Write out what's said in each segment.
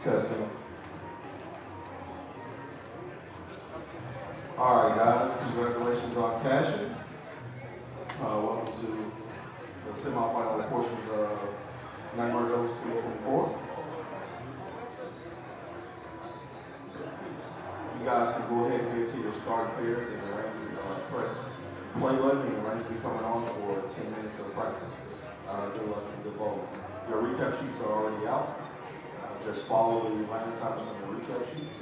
Testing. All right, guys, congratulations on cashing. Welcome to the semifinal portions of Nightmare Goes 2024. You guys can go ahead and get to your starting pairs and press play button, and the range will be coming on for 10 minutes of practice. Good luck and good bowling. Your recap sheets are already out. Just follow the line assignments on the recap sheets.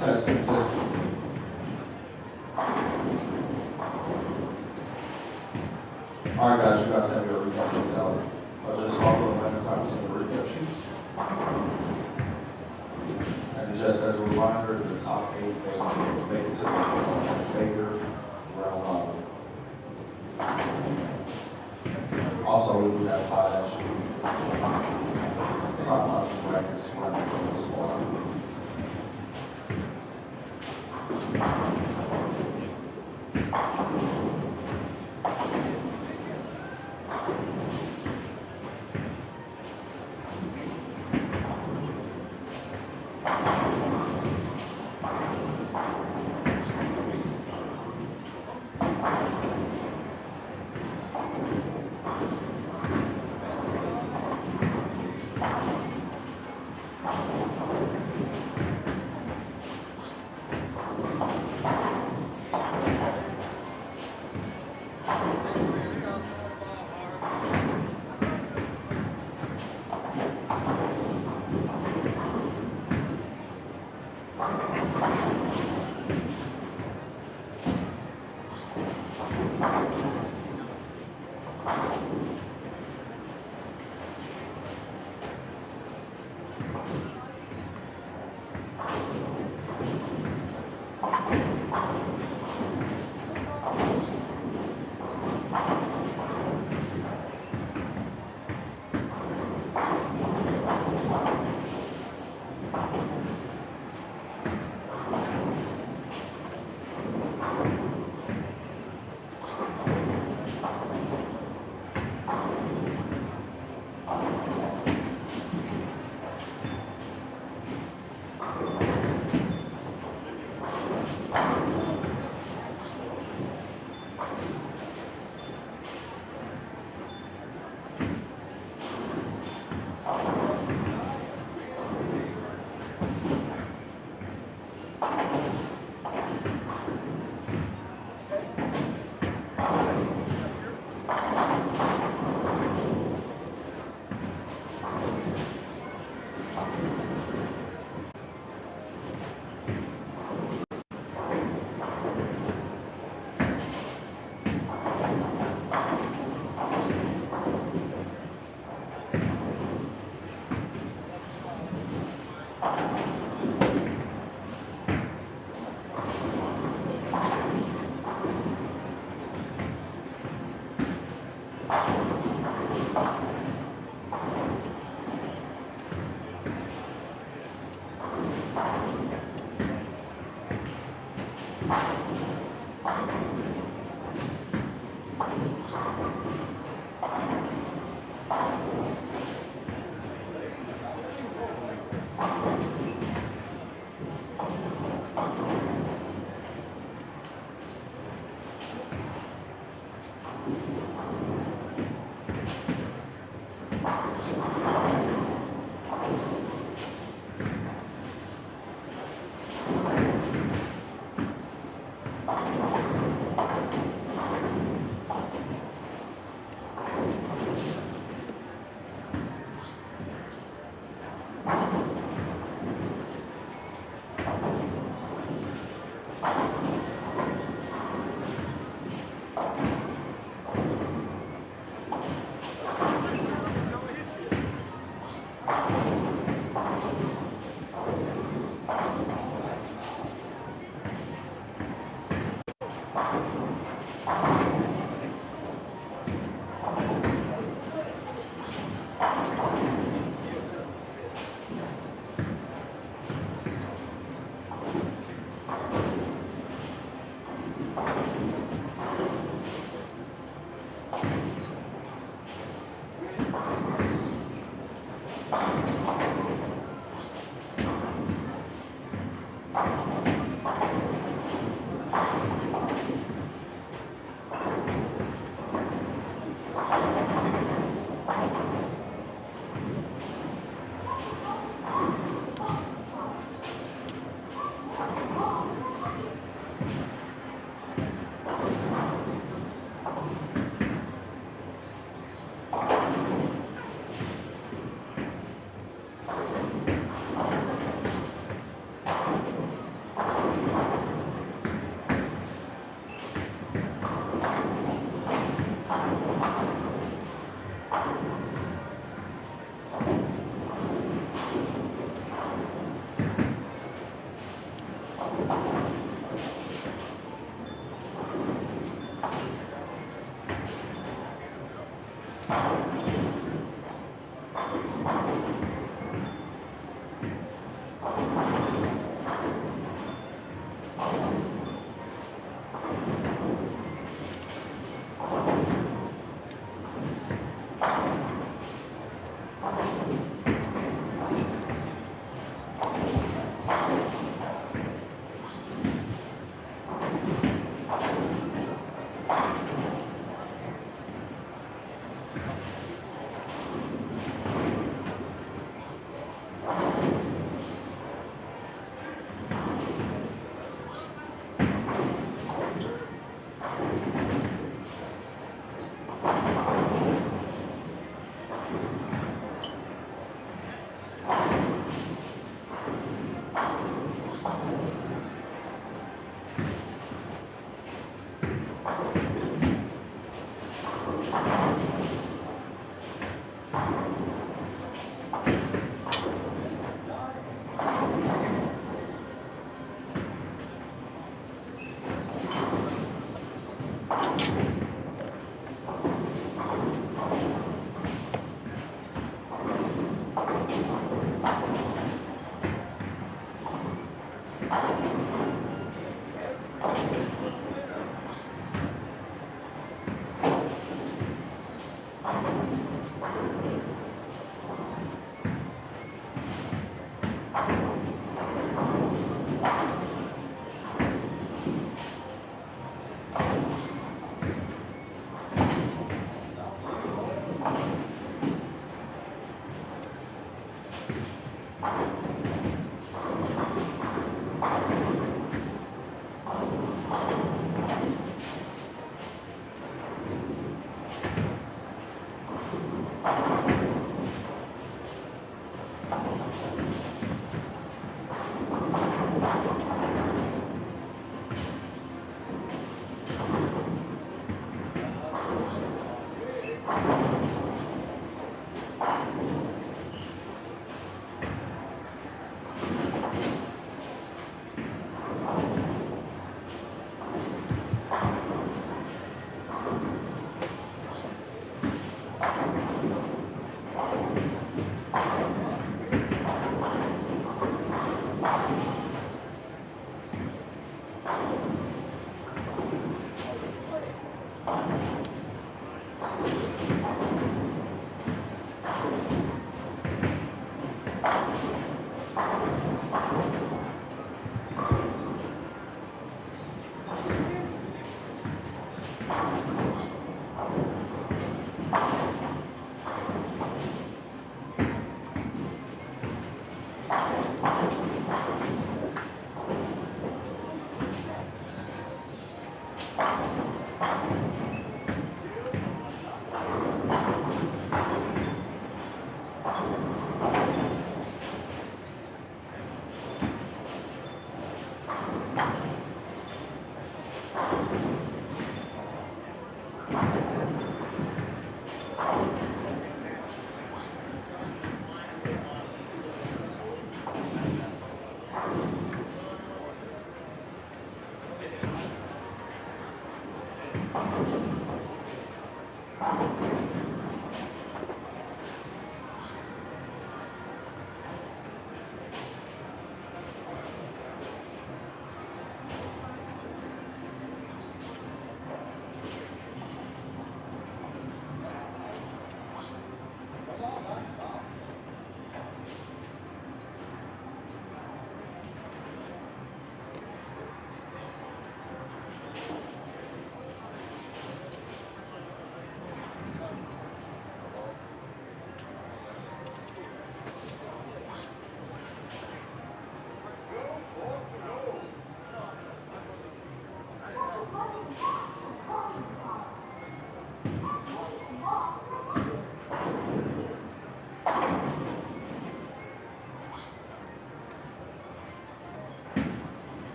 Testing. All right, guys, you guys have your recap sheets out. I'll just follow the line assignments on the recap sheets. And just as a reminder, the top 8 make it to the Baker round robin. Also, we do have 5 actually. Top option brackets running from the squad.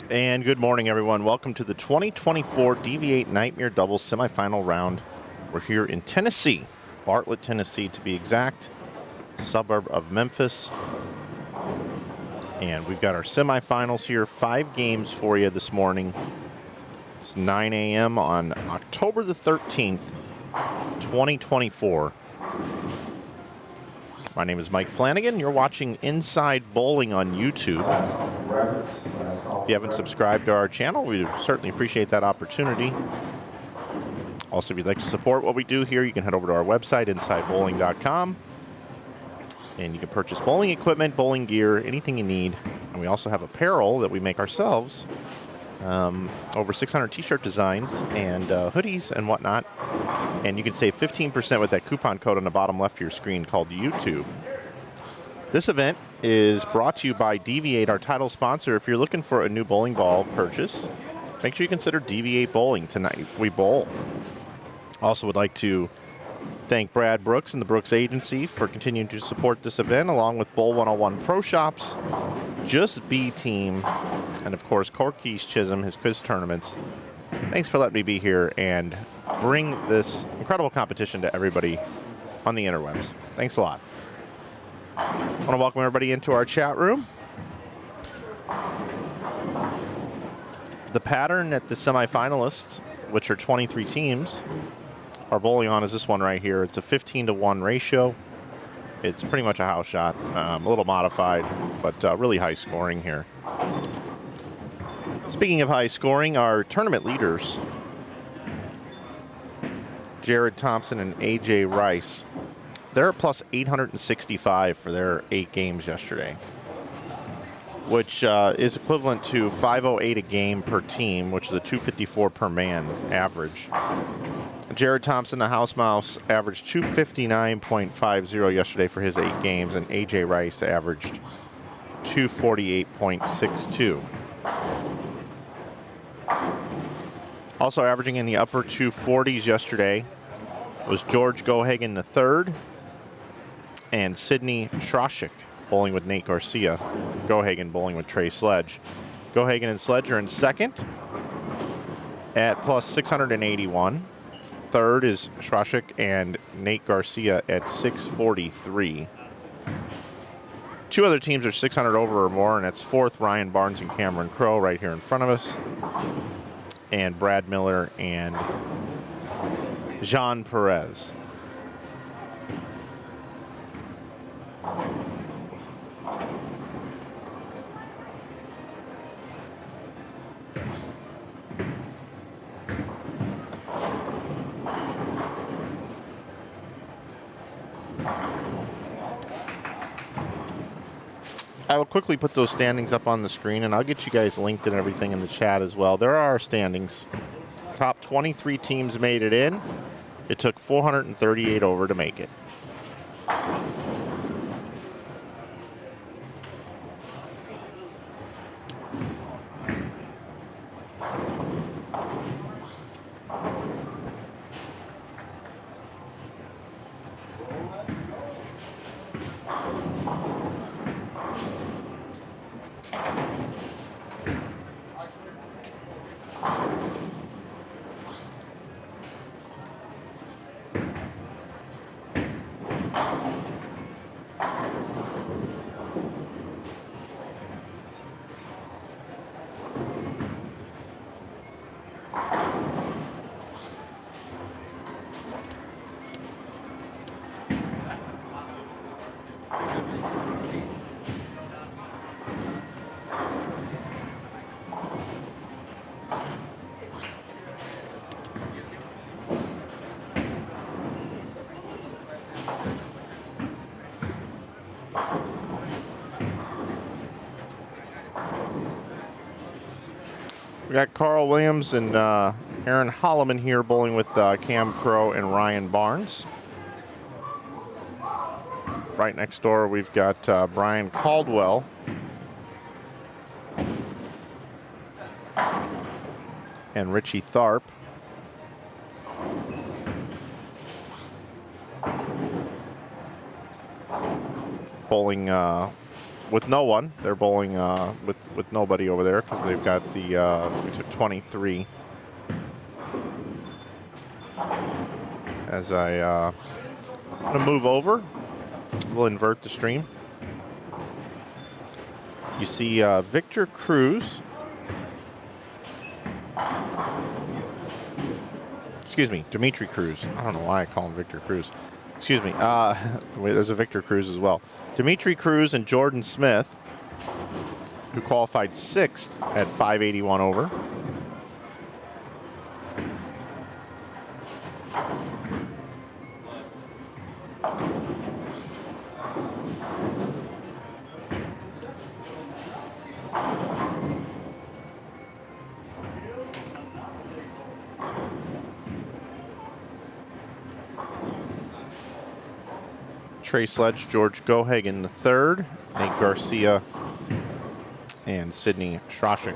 And good morning, everyone. Welcome to the 2024 DV8 Nightmare Doubles semifinal round. We're here in Tennessee, Bartlett, Tennessee to be exact, suburb of Memphis. And we've got our semifinals here, 5 games for you this morning. It's 9 a.m. on October the 13th, 2024. My name is Mike Flanagan. You're watching Inside Bowling on YouTube. If you haven't subscribed to our channel, we certainly appreciate that opportunity. Also, if you'd like to support what we do here, you can head over to our website, insidebowling.com. And you can purchase bowling equipment, bowling gear, anything you need. And we also have apparel that we make ourselves. Over 600 t-shirt designs and hoodies and whatnot. And you can save 15% with that coupon code on the bottom left of your screen called YouTube. This event is brought to you by DV8, our title sponsor. If you're looking for a new bowling ball purchase, make sure you consider DV8 Bowling. Tonight we bowl. Also would like to thank Brad Brooks and the Brooks Agency for continuing to support this event, along with Bowl 101 Pro Shops, Just B Team, and of course Quis Chisholm, his Quis Tournaments. Thanks for letting me be here and bring this incredible competition to everybody on the interwebs. Thanks a lot. I want to welcome everybody into our chat room. The pattern at the semifinalists, which are 23 teams, are bowling on is this one right here. It's a 15-to-1 ratio. It's pretty much a house shot, a little modified, but really high scoring here. Speaking of high scoring, our tournament leaders, Jared Thompson and AJ Rice, they're at plus 865 for their 8 games yesterday, which is equivalent to 508 a game per team, which is a 254 per man average. Jared Thompson, the house mouse, averaged 259.50 yesterday for his 8 games, and AJ Rice averaged 248.62. Also averaging in the upper 240s yesterday was George Gohagen III and Sidney Schroschik, bowling with Nate Garcia. Gohagen bowling with Trey Sledge. Gohagen and Sledge are in second at plus 681. Third is Schroschik and Nate Garcia at 643. 2 other teams are 600 over or more, and that's fourth Ryan Barnes and Cameron Crow right here in front of us, and Brad Miller and Jean Perez. I will quickly put those standings up on the screen, and I'll get you guys linked and everything in the chat as well. There are our standings. Top 23 teams made it in. It took 438 over to make it. We got Carl Williams and Aaron Holloman here bowling with Cam Crow and Ryan Barnes. Right next door, we've got Brian Caldwell and Richie Tharp. Bowling with no one. They're bowling with nobody over there because they've got the, we took 23. As I'm gonna move over, we'll invert the stream. You see Victor Cruz. Excuse me, Dimitri Cruz. I don't know why I call him Victor Cruz. Excuse me. Wait, there's a Victor Cruz as well. Dimitri Cruz and Jordan Smith, who qualified 6th at 581 over. Trey Sledge, George Gohagen the third, Nate Garcia, and Sidney Strashik.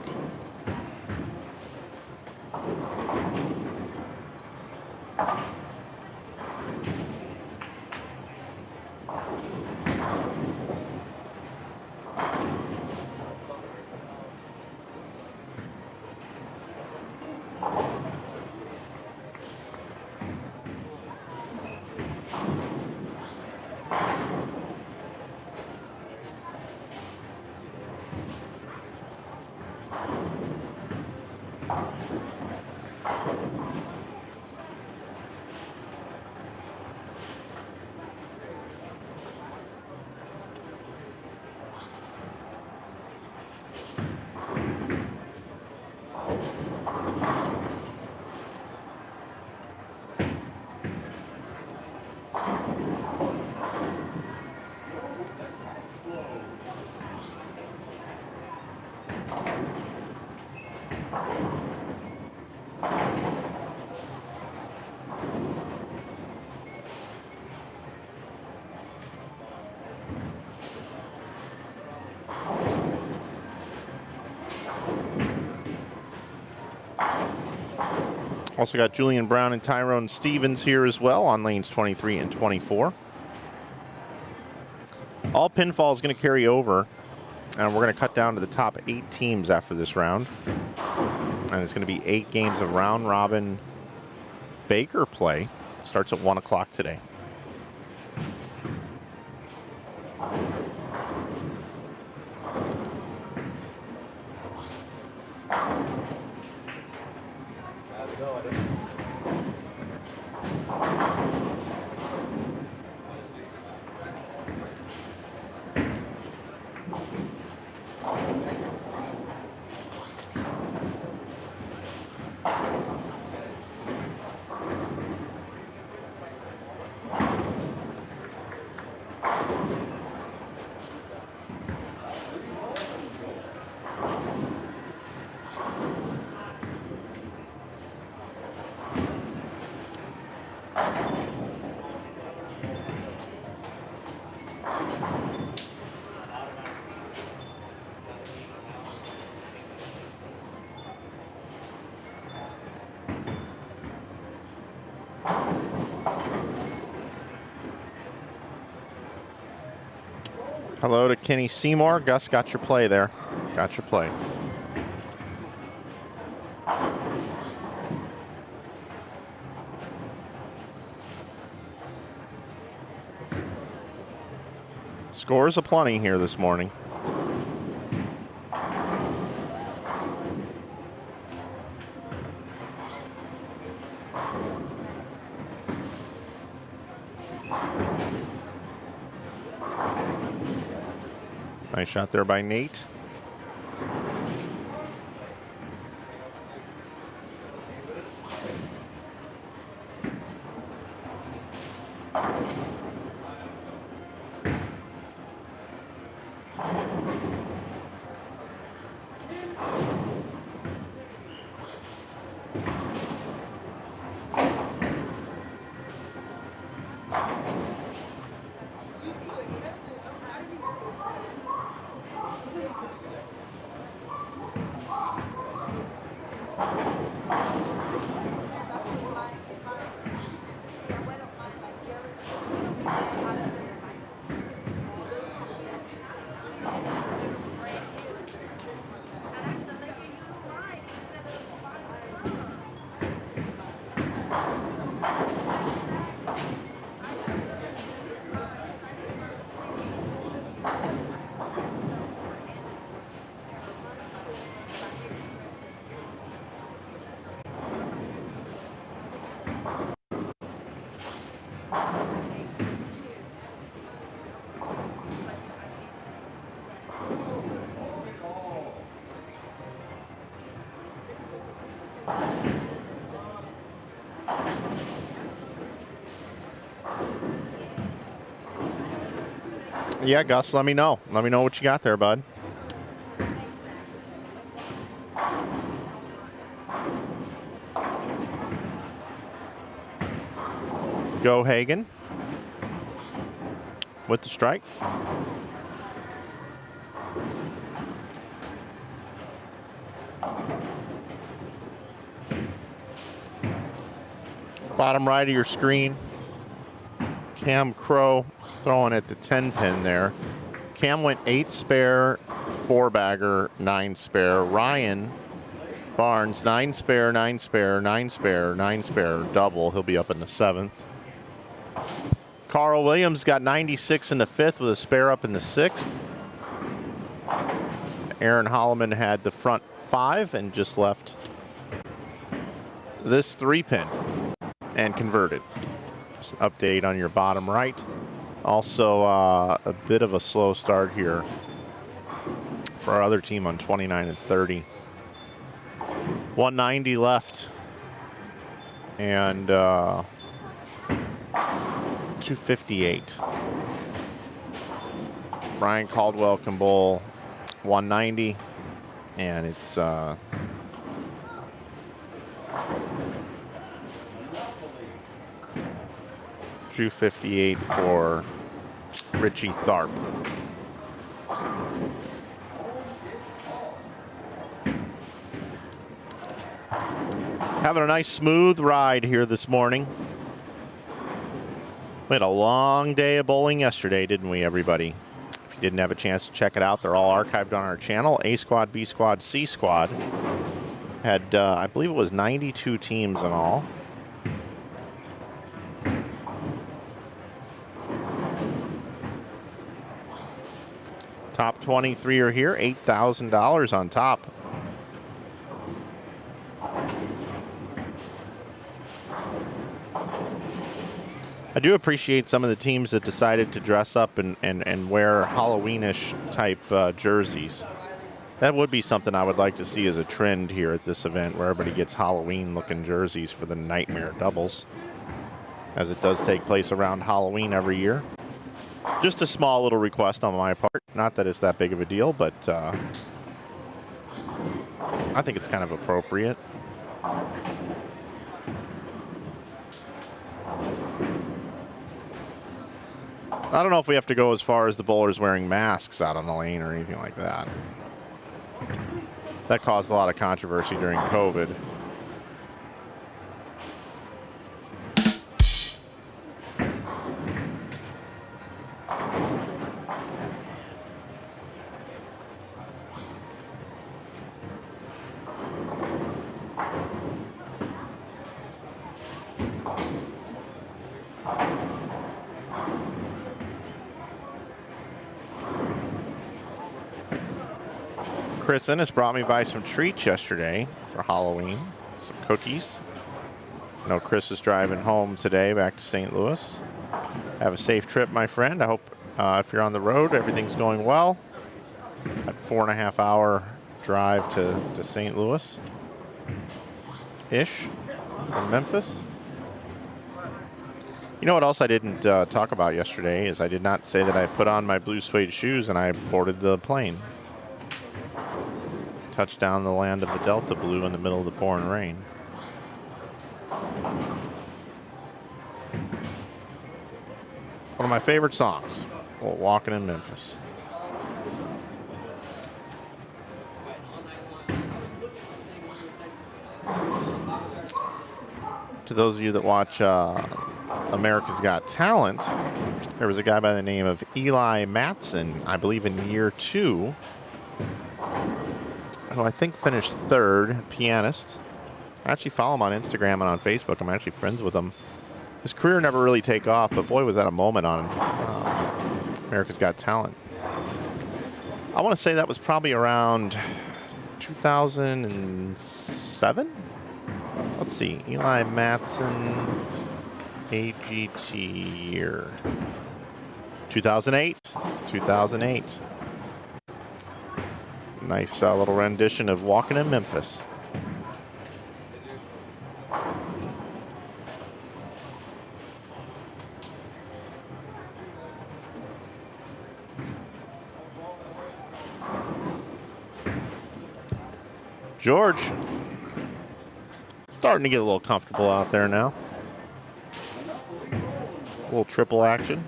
Also got Julian Brown and Tyrone Stevens here as well on lanes 23 and 24. All pinfall is going to carry over, and we're going to cut down to the top 8 teams after this round. And it's going to be 8 games of round robin Baker play. Starts at 1 o'clock today. Hello to Kenny Seymour. Gus, got your play there. Got your play. Scores aplenty here this morning. Nice shot there by Nate. Yeah, Gus, let me know. Let me know what you got there, bud. Go Hagen with the strike. Bottom right of your screen, Cam Crow throwing at the 10 pin there. Cam went 8 spare, 4 bagger, 9 spare. Ryan Barnes, 9 spare, 9 spare, 9 spare, 9 spare, double. He'll be up in the 7th. Carl Williams got 96 in the 5th with a spare up in the 6th. Aaron Holloman had the front 5 and just left this 3 pin and converted. Just an update on your bottom right. Also a bit of a slow start here for our other team on 29 and 30. 190 left and 258. Brian Caldwell can bowl 190 and it's 258 for Richie Tharp. Having a nice smooth ride here this morning. We had a long day of bowling yesterday, didn't we, everybody? If you didn't have a chance to check it out, they're all archived on our channel. A Squad, B Squad, C Squad. Had, I believe it was 92 teams in all. Top 23 are here, $8,000 on top. I do appreciate some of the teams that decided to dress up and wear Halloweenish type jerseys. That would be something I would like to see as a trend here at this event, where everybody gets Halloween looking jerseys for the Nightmare Doubles, as it does take place around Halloween every year. Just a small little request on my part. Not that it's that big of a deal, but I think it's kind of appropriate. I don't know if we have to go as far as the bowlers wearing masks out on the lane or anything like that. That caused a lot of controversy during COVID. Chris Ennis brought me by some treats yesterday for Halloween, some cookies. I know Chris is driving home today back to St. Louis. Have a safe trip, my friend. I hope if you're on the road, everything's going well. A 4.5-hour drive to St. Louis-ish from Memphis. You know what else I didn't talk about yesterday is I did not say that I put on my blue suede shoes and I boarded the plane. Touchdown the land of the Delta Blue in the middle of the pouring rain. One of my favorite songs, Walking in Memphis. To those of you that watch America's Got Talent, there was a guy by the name of Eli Matson, I believe in year 2, who I think finished 3rd, pianist. I actually follow him on Instagram and on Facebook. I'm actually friends with him. His career never really take off, but boy, was that a moment on America's Got Talent. I want to say that was probably around 2007? Let's see, Eli Matson, AGT year. 2008. 2008. Nice little rendition of Walking in Memphis. George starting to get a little comfortable out there now. A little triple action.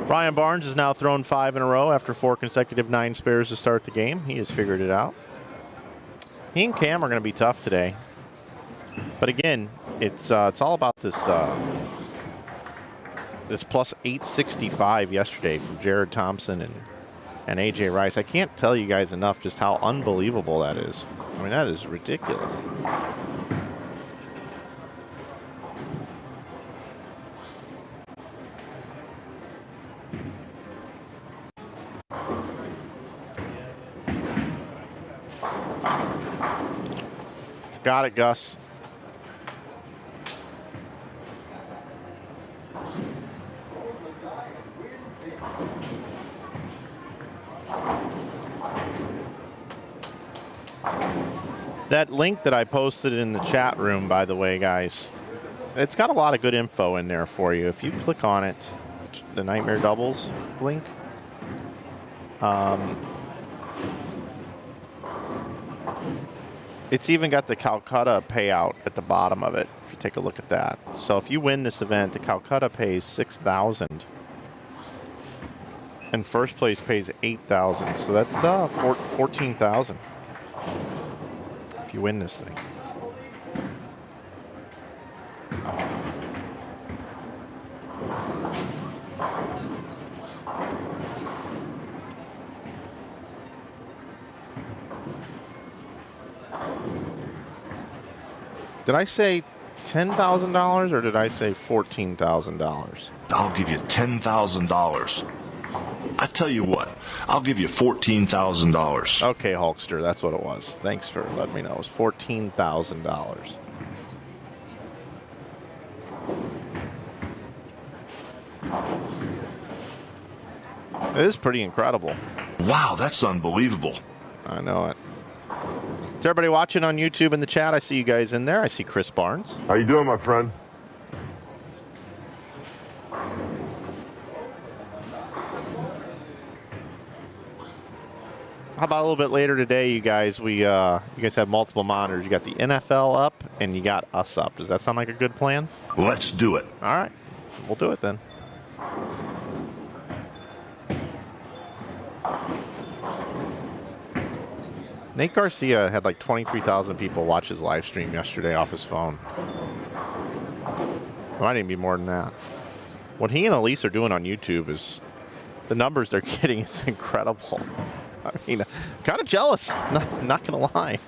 Ryan Barnes has now thrown 5 in a row after 4 consecutive 9 spares to start the game. He has figured it out. He and Cam are going to be tough today. But again, it's all about this this plus 865 yesterday from Jared Thompson and AJ Rice. I can't tell you guys enough just how unbelievable that is. I mean, that is ridiculous. Got it, Gus. That link that I posted in the chat room, by the way, guys, it's got a lot of good info in there for you. If you click on it, the Nightmare Doubles link, it's even got the Calcutta payout at the bottom of it, if you take a look at that. So if you win this event, the Calcutta pays $6,000. And first place pays $8,000. So that's $14,000 if you win this thing. Did I say $10,000 or did I say $14,000? I'll give you $10,000. I tell you what, I'll give you $14,000. Okay, Hulkster, that's what it was. Thanks for letting me know. It was $14,000. It is pretty incredible. Wow, that's unbelievable. I know it. To everybody watching on YouTube in the chat, I see you guys in there. I see Chris Barnes. How you doing, my friend? How about a little bit later today, you guys? You guys have multiple monitors. You got the NFL up, and you got us up. Does that sound like a good plan? Let's do it. All right, we'll do it then. Nate Garcia had like 23,000 people watch his live stream yesterday off his phone. It might even be more than that. What he and Elise are doing on YouTube is, the numbers they're getting is incredible. I mean, kind of jealous, not going to lie.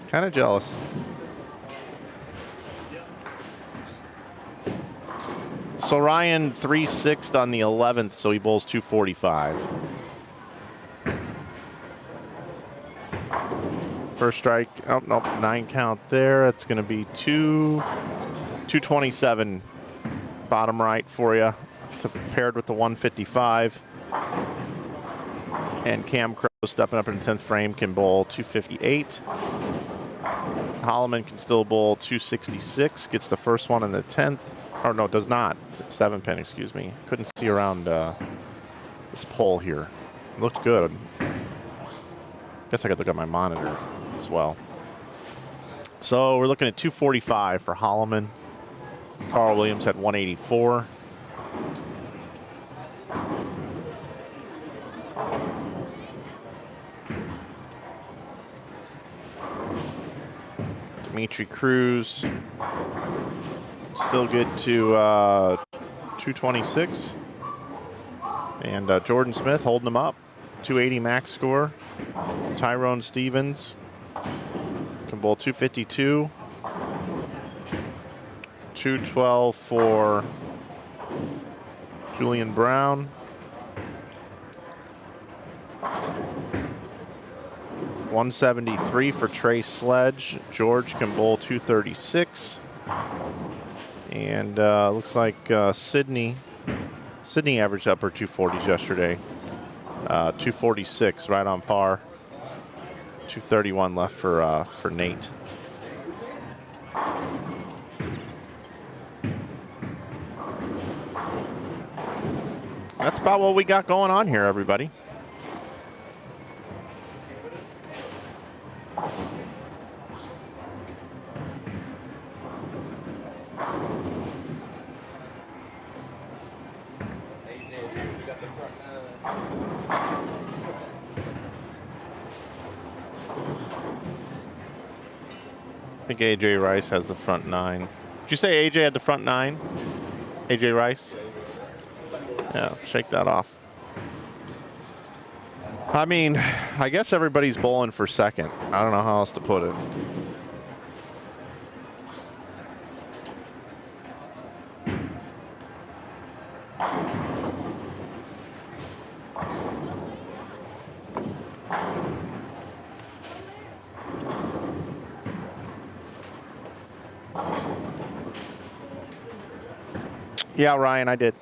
Kind of jealous. So Ryan 3-6'd on the 11th, so he bowls 245. First strike, oh, nope, 9 count there. It's going to be 227 bottom right for you, paired with the 155. And Cam Crow stepping up in the 10th frame can bowl 258. Holloman can still bowl 266, gets the first one in the 10th. Or no, does not. 7 pin, excuse me. Couldn't see around this pole here. Looked good. Guess I could look at my monitor as well. So we're looking at 245 for Holloman. Carl Williams had 184. Dimitri Cruz still good to 226. And Jordan Smith holding him up. 280 max score. Tyrone Stevens can bowl 252. 212 for Julian Brown. 173 for Trey Sledge. George can bowl 236. And looks like Sydney averaged upper 240s yesterday. 246, right on par. 231 left for Nate. That's about what we got going on here, everybody. I think AJ Rice has the front 9. Did you say AJ had the front 9? AJ Rice? Yeah, shake that off. I mean, I guess everybody's bowling for second. I don't know how else to put it. Yeah, Ryan, I did.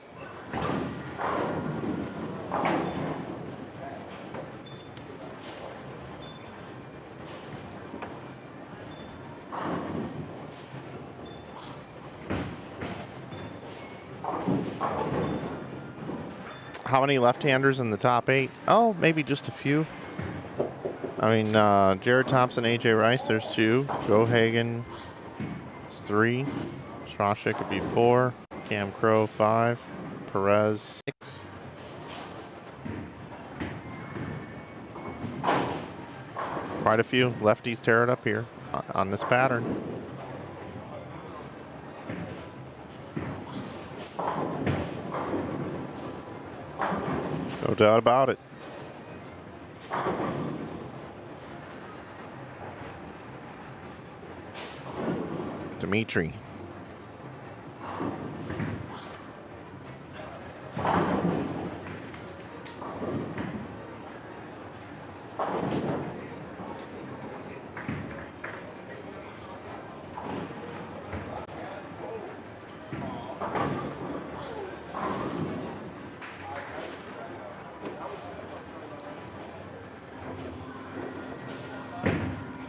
How many left-handers in the top 8? Oh, maybe just a few. I mean, Jared Thompson, AJ Rice, there's 2. Joe Hagan, 3. Strachik could be 4. Cam Crow, 5. Perez, 6. Quite a few lefties tear it up here on this pattern. No doubt about it. Dimitri.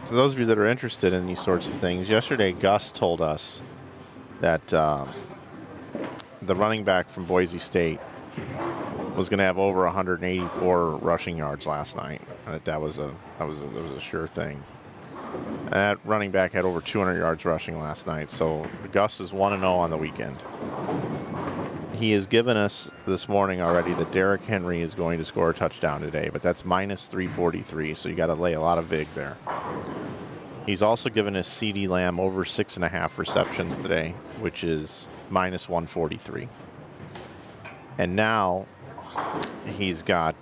For those of you that are interested in these sorts of things, yesterday Gus told us that the running back from Boise State was going to have over 184 rushing yards last night. That was a sure thing. And that running back had over 200 yards rushing last night. So Gus is 1-0 on the weekend. He has given us this morning already that Derrick Henry is going to score a touchdown today, but that's minus 343, so you got to lay a lot of vig there. He's also given us CeeDee Lamb over 6.5 receptions today, which is minus 143. And now he's got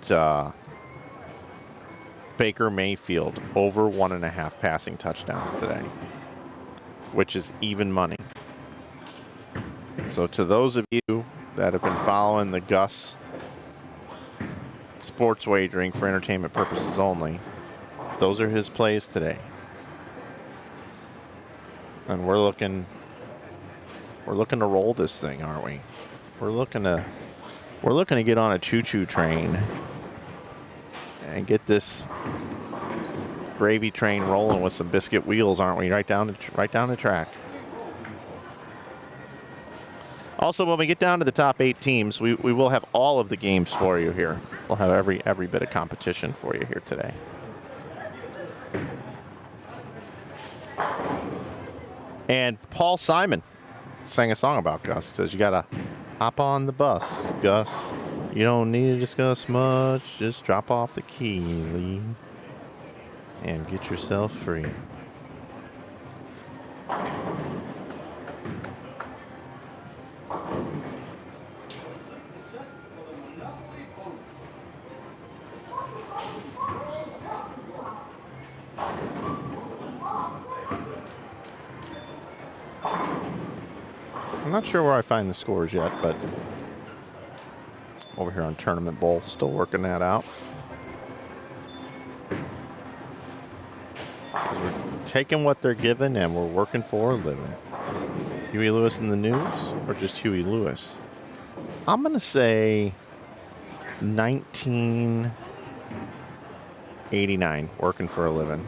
Baker Mayfield over 1.5 passing touchdowns today, which is even money. So to those of you that have been following the Gus sports wagering for entertainment purposes only, those are his plays today. And we're looking to roll this thing, aren't we? We're looking to get on a choo-choo train and get this gravy train rolling with some biscuit wheels, aren't we? Right down the track. Also, when we get down to the top 8 teams, we will have all of the games for you here. We'll have every bit of competition for you here today. And Paul Simon sang a song about Gus. He says, you got to hop on the bus, Gus. You don't need to discuss much. Just drop off the key, Lee, and get yourself free. I'm not sure where I find the scores yet, but over here on Tournament Bowl, still working that out. We're taking what they're given and we're working for a living. Huey Lewis in the news or just Huey Lewis? I'm going to say 1989, working for a living.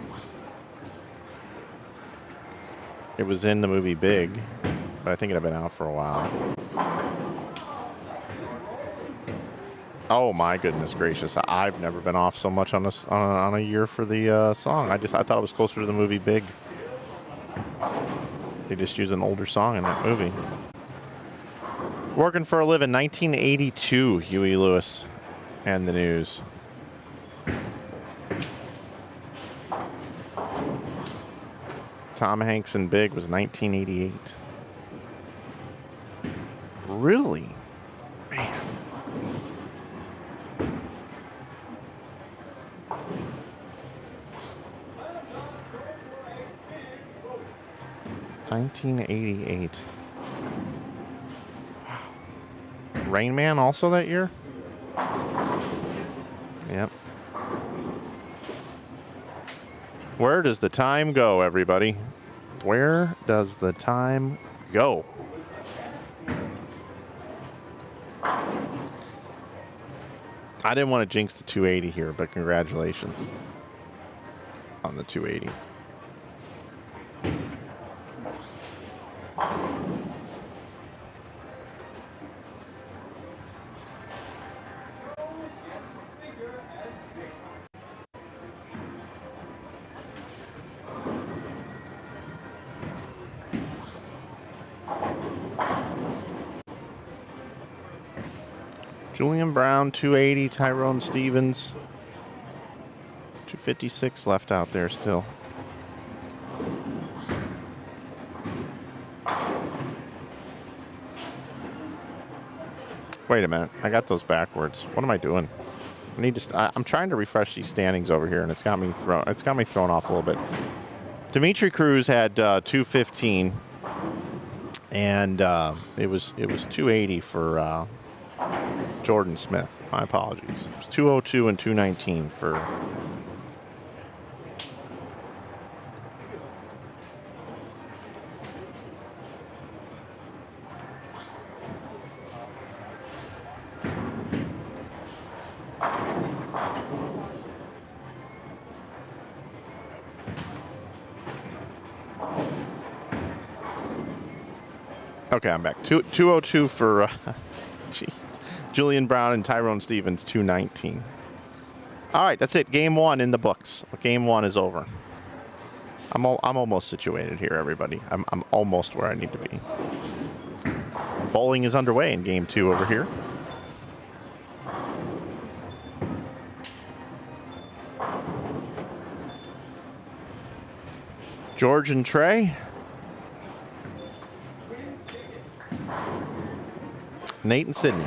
It was in the movie Big, but I think it had been out for a while. Oh my goodness gracious! I've never been off so much on a year for the song. I thought it was closer to the movie Big. They just used an older song in that movie. Working for a living, 1982. Huey Lewis and the News. Tom Hanks in Big was 1988. Really? Man. $1988. Wow. Rain Man also that year? Yep. Where does the time go, everybody? Where does the time go? I didn't want to jinx the 280 here, but congratulations on the 280. Julian Brown, 280. Tyrone Stevens, 256 left out there still. Wait a minute. I got those backwards. What am I doing? I need to. I'm trying to refresh these standings over here, and it's got me thrown off a little bit. Dimitri Cruz had 215, and it was 280 for Jordan Smith. My apologies. It was 202 and 219 for. Okay, I'm back. 202 for Julian Brown and Tyrone Stevens, 219. All right, that's it. Game one in the books. Game one is over. I'm almost situated here, everybody. I'm almost where I need to be. Bowling is underway in game two over here. George and Trey. Nate and Sydney.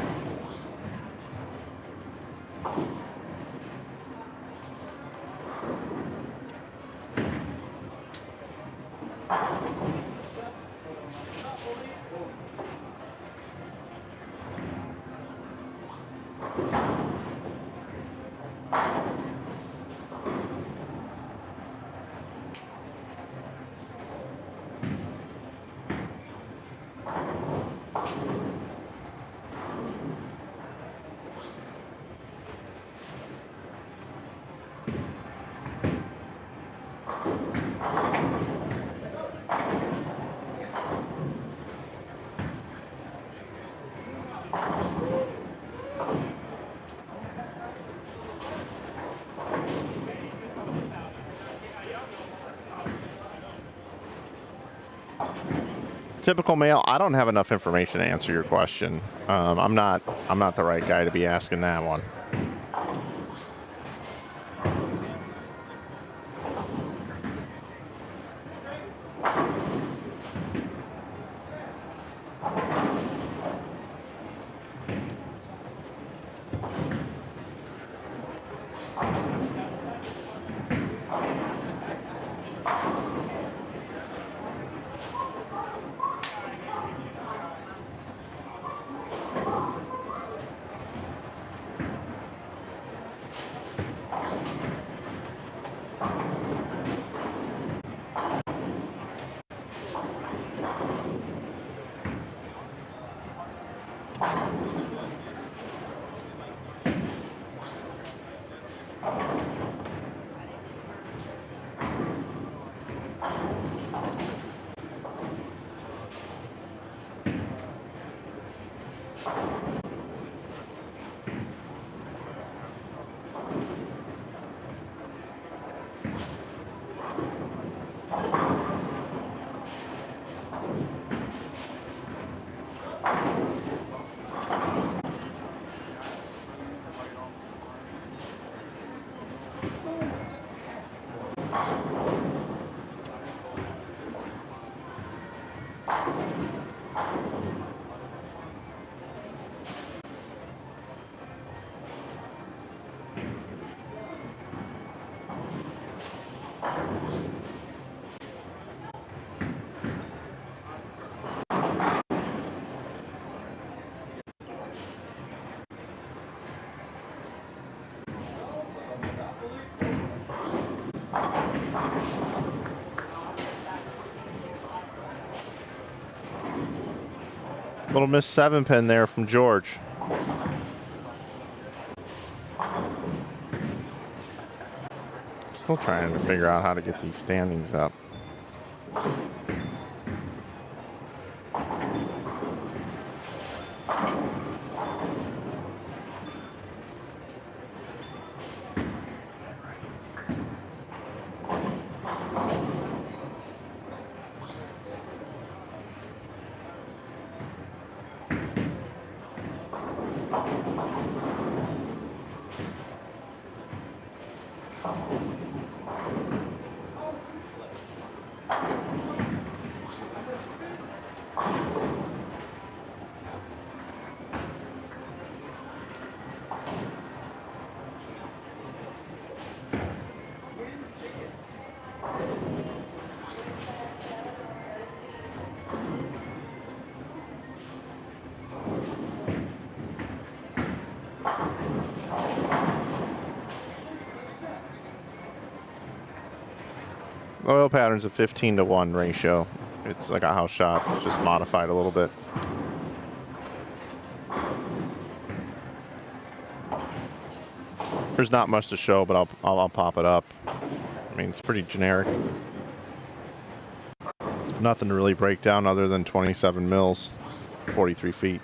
Typical male. I don't have enough information to answer your question. I'm not the right guy to be asking that one. Little missed 7-pin there from George. Still trying to figure out how to get these standings up. Oil pattern's a 15-to-1 ratio. It's like a house shot. It's just modified a little bit. There's not much to show, but I'll pop it up. I mean, it's pretty generic. Nothing to really break down other than 27 mils, 43 feet.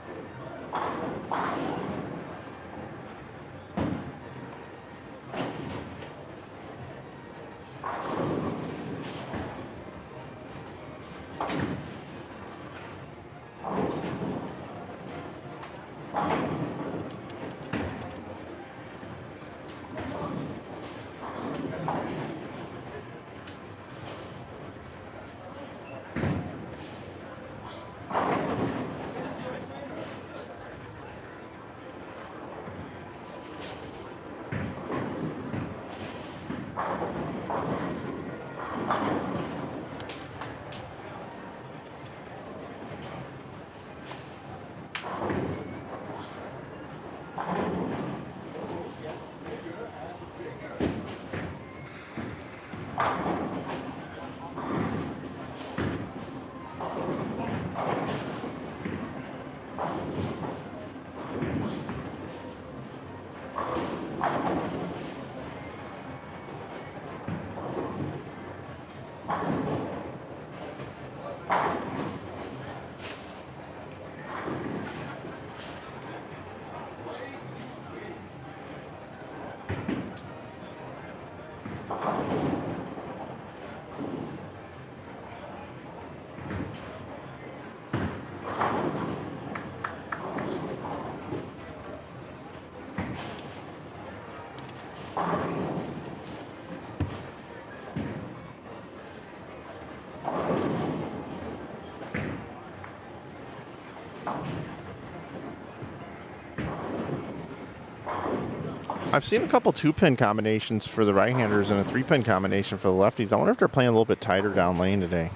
I've seen a couple 2-pin combinations for the right-handers and a 3-pin combination for the lefties. I wonder if they're playing a little bit tighter down lane today.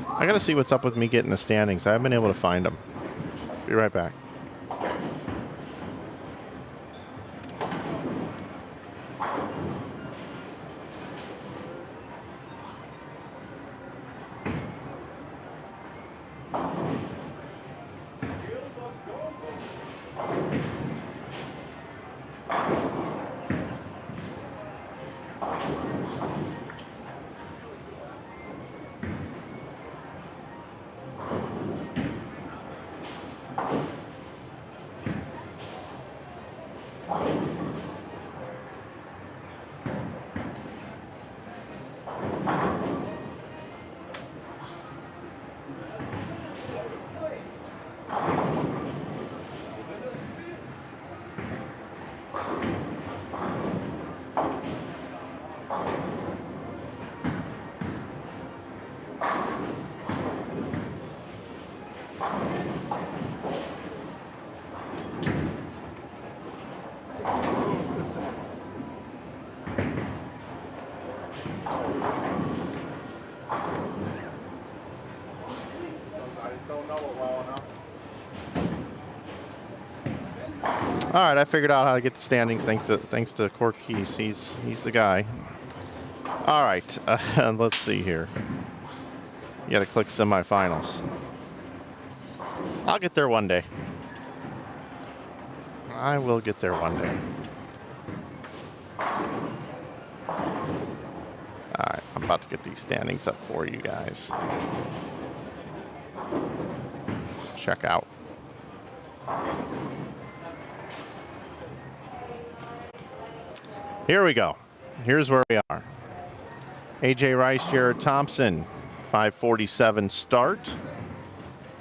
I gotta see what's up with me getting the standings. I haven't been able to find them. Be right back. All right, I figured out how to get the standings thanks to Quis. He's the guy. All right, let's see here. You got to click semifinals. I'll get there one day. I will get there one day. All right, I'm about to get these standings up for you guys. Check out. Here we go. Here's where we are. AJ Rice, Jared Thompson, 547 start.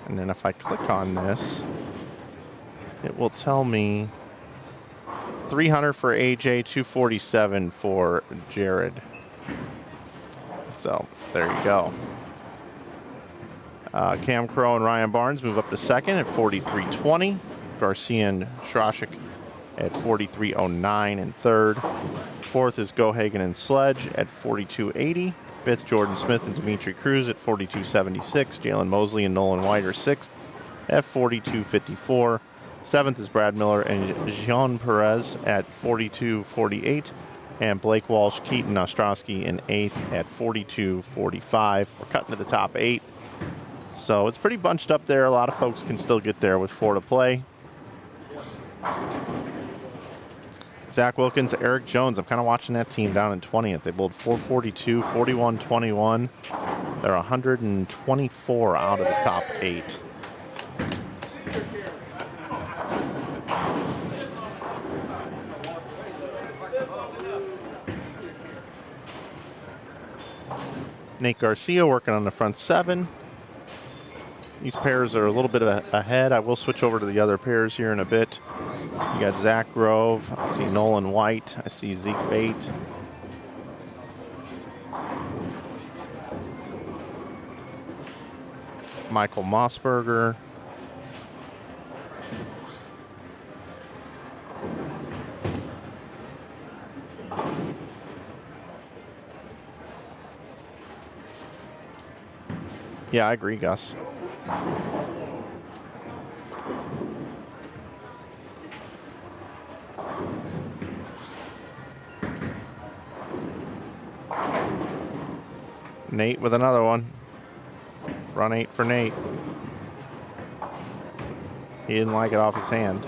And then if I click on this, it will tell me 300 for AJ, 247 for Jared. So there you go. Cam Crow and Ryan Barnes move up to second at 43.20. Garcia and Strashik at 43.09 in third. Fourth is Gohagen and Sledge at 42.80. Fifth, Jordan Smith and Dimitri Cruz at 42.76. Jalen Mosley and Nolan White are sixth at 42.54. Seventh is Brad Miller and Jean Perez at 42.48. And Blake Walsh, Keaton Ostrowski in eighth at 42.45. We're cutting to the top 8. So it's pretty bunched up there. A lot of folks can still get there with 4 to play. Zach Wilkins, Eric Jones. I'm kind of watching that team down in 20th. They bowled 442, 41, 21. They're 124 out of the top 8. Nate Garcia working on the front 7. These pairs are a little bit ahead. I will switch over to the other pairs here in a bit. You got Zach Grove. I see Nolan White. I see Zeke Bate. Michael Mossberger. Yeah, I agree, Gus. Nate with another one. Run 8 for Nate. He didn't like it off his hand.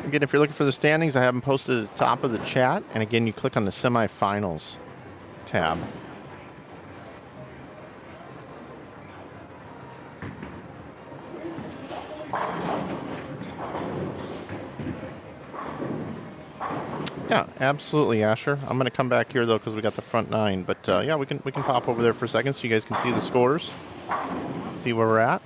Again, if you're looking for the standings, I have them posted at the top of the chat. And again, you click on the semifinals tab. Yeah, absolutely, Asher. I'm going to come back here though because we got the front nine. But yeah, we can pop over there for a second so you guys can see the scores, see where we're at.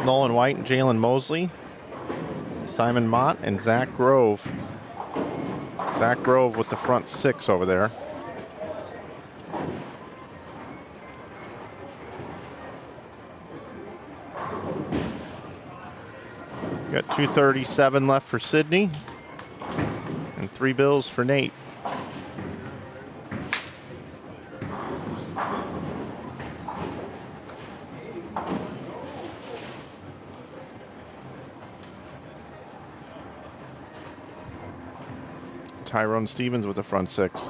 Nolan White and Jalen Mosley, Simon Mott and Zach Grove. Zach Grove with the front six over there. Got 2:37 left for Sydney and 3 bills for Nate. Tyrone Stevens with the front six.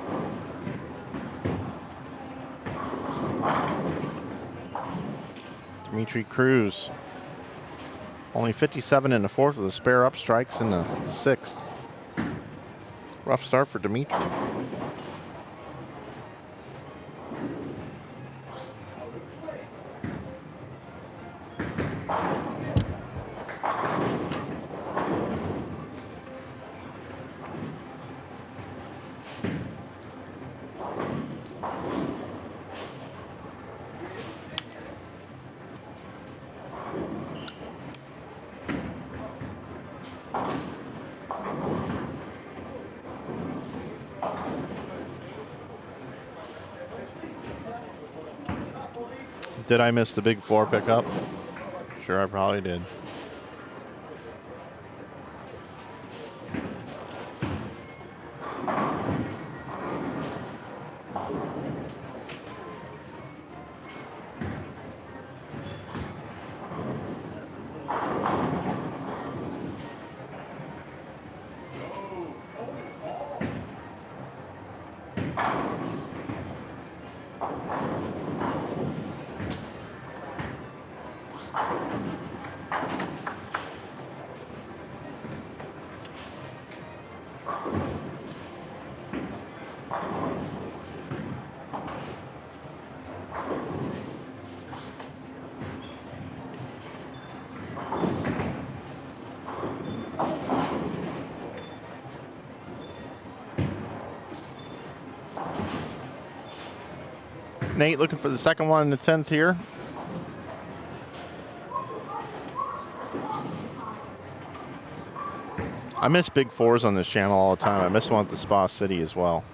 Dimitri Cruz. Only 57 in the fourth with a spare up strikes in the sixth. Rough start for Dimitri. Did I miss the big four pickup? Sure, I probably did. Nate looking for the second one in the 10th here. I miss big fours on this channel all the time. I miss one at the Spa City as well.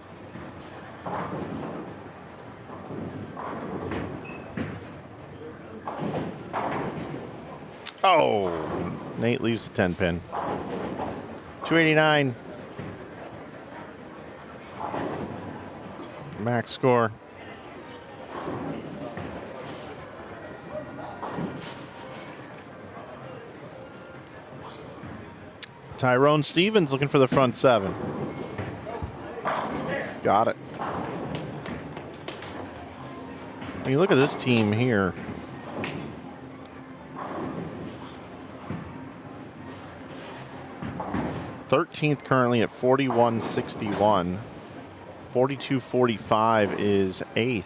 Oh, Nate leaves the 10 pin. 289. Max score. Tyrone Stevens looking for the front seven. Got it. When you look at this team here, '13th currently at 41.61. 42.45 is 8th.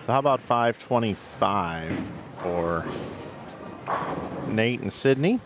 So how about 5.25 for Nate and Sydney?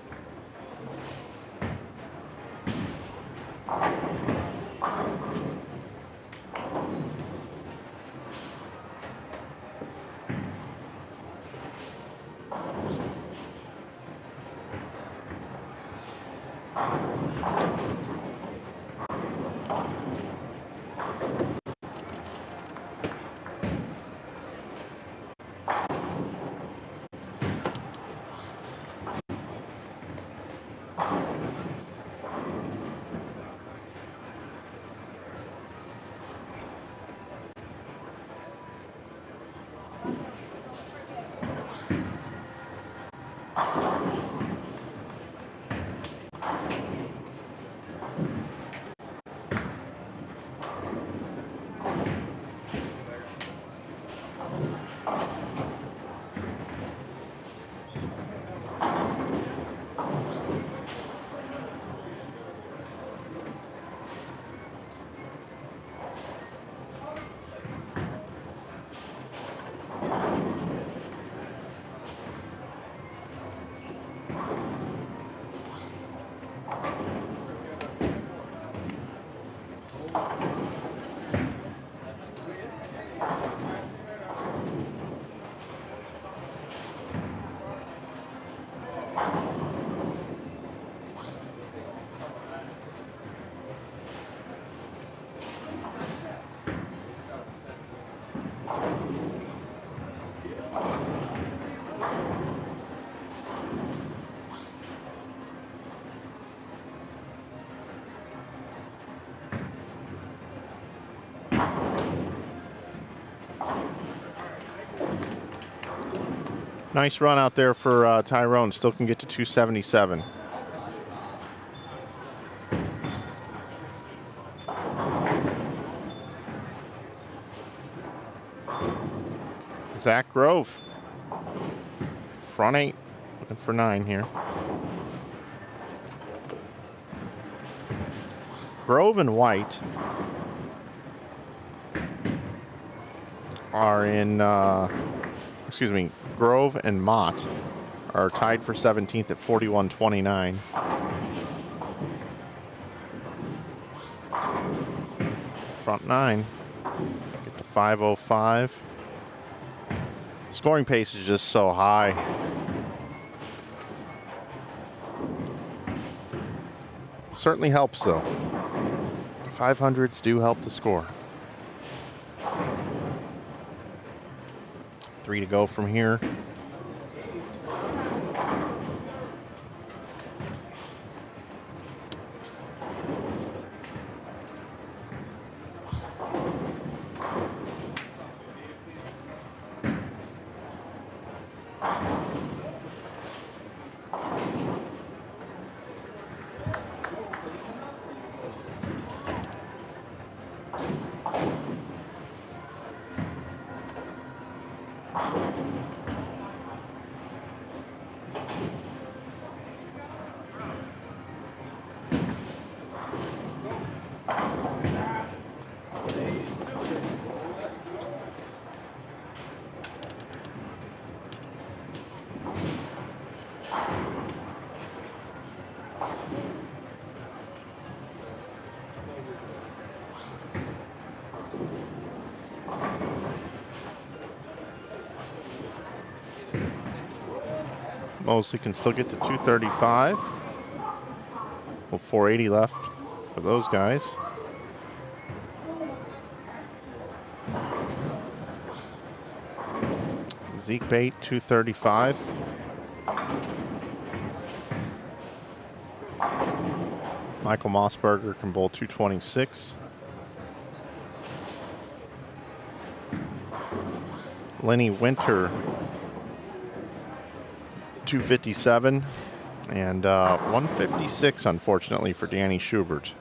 Nice run out there for Tyrone. Still can get to 277. Zach Grove. Front 8. Looking for 9 here. Grove and White are in, excuse me, Grove and Mott are tied for 17th at 41.29. Front 9 get to 5:05. Scoring pace is just so high. Certainly helps though. 500s do help the score. 3 to go from here. Mosley can still get to 235. Well, 480 left for those guys. Zeke Bate, 235. Michael Mossberger can bowl 226. Lenny Winter, 257, and 156, unfortunately, for Danny Schubert.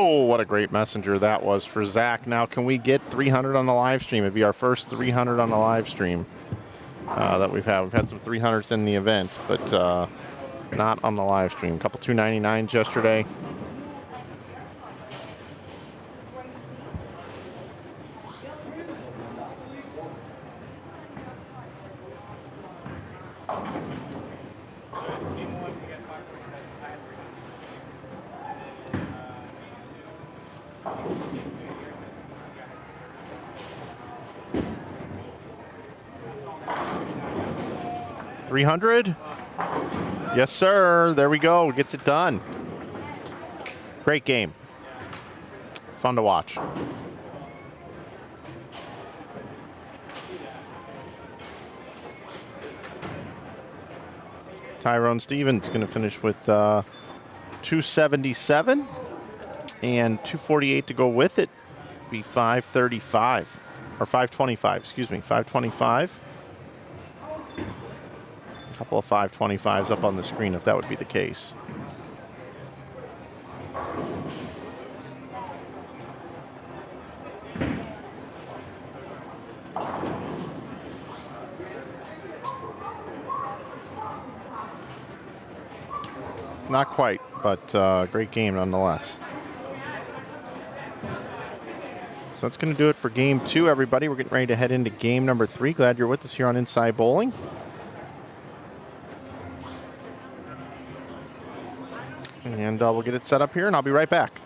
Oh, what a great messenger that was for Zach. Now, can we get 300 on the live stream? It'd be our first 300 on the live stream that we've had. We've had some 300s in the event, but not on the live stream. A couple 299s yesterday. $300? Yes, sir. There we go. Gets it done. Great game. Fun to watch. Tyrone Stevens going to finish with 277 and 248 to go with it. Be 535 or 525. Excuse me, 525. A couple of 525s up on the screen if that would be the case. Not quite, but great game nonetheless. So that's going to do it for game 2, everybody. We're getting ready to head into game number 3. Glad you're with us here on Inside Bowling. And we'll get it set up here, and I'll be right back.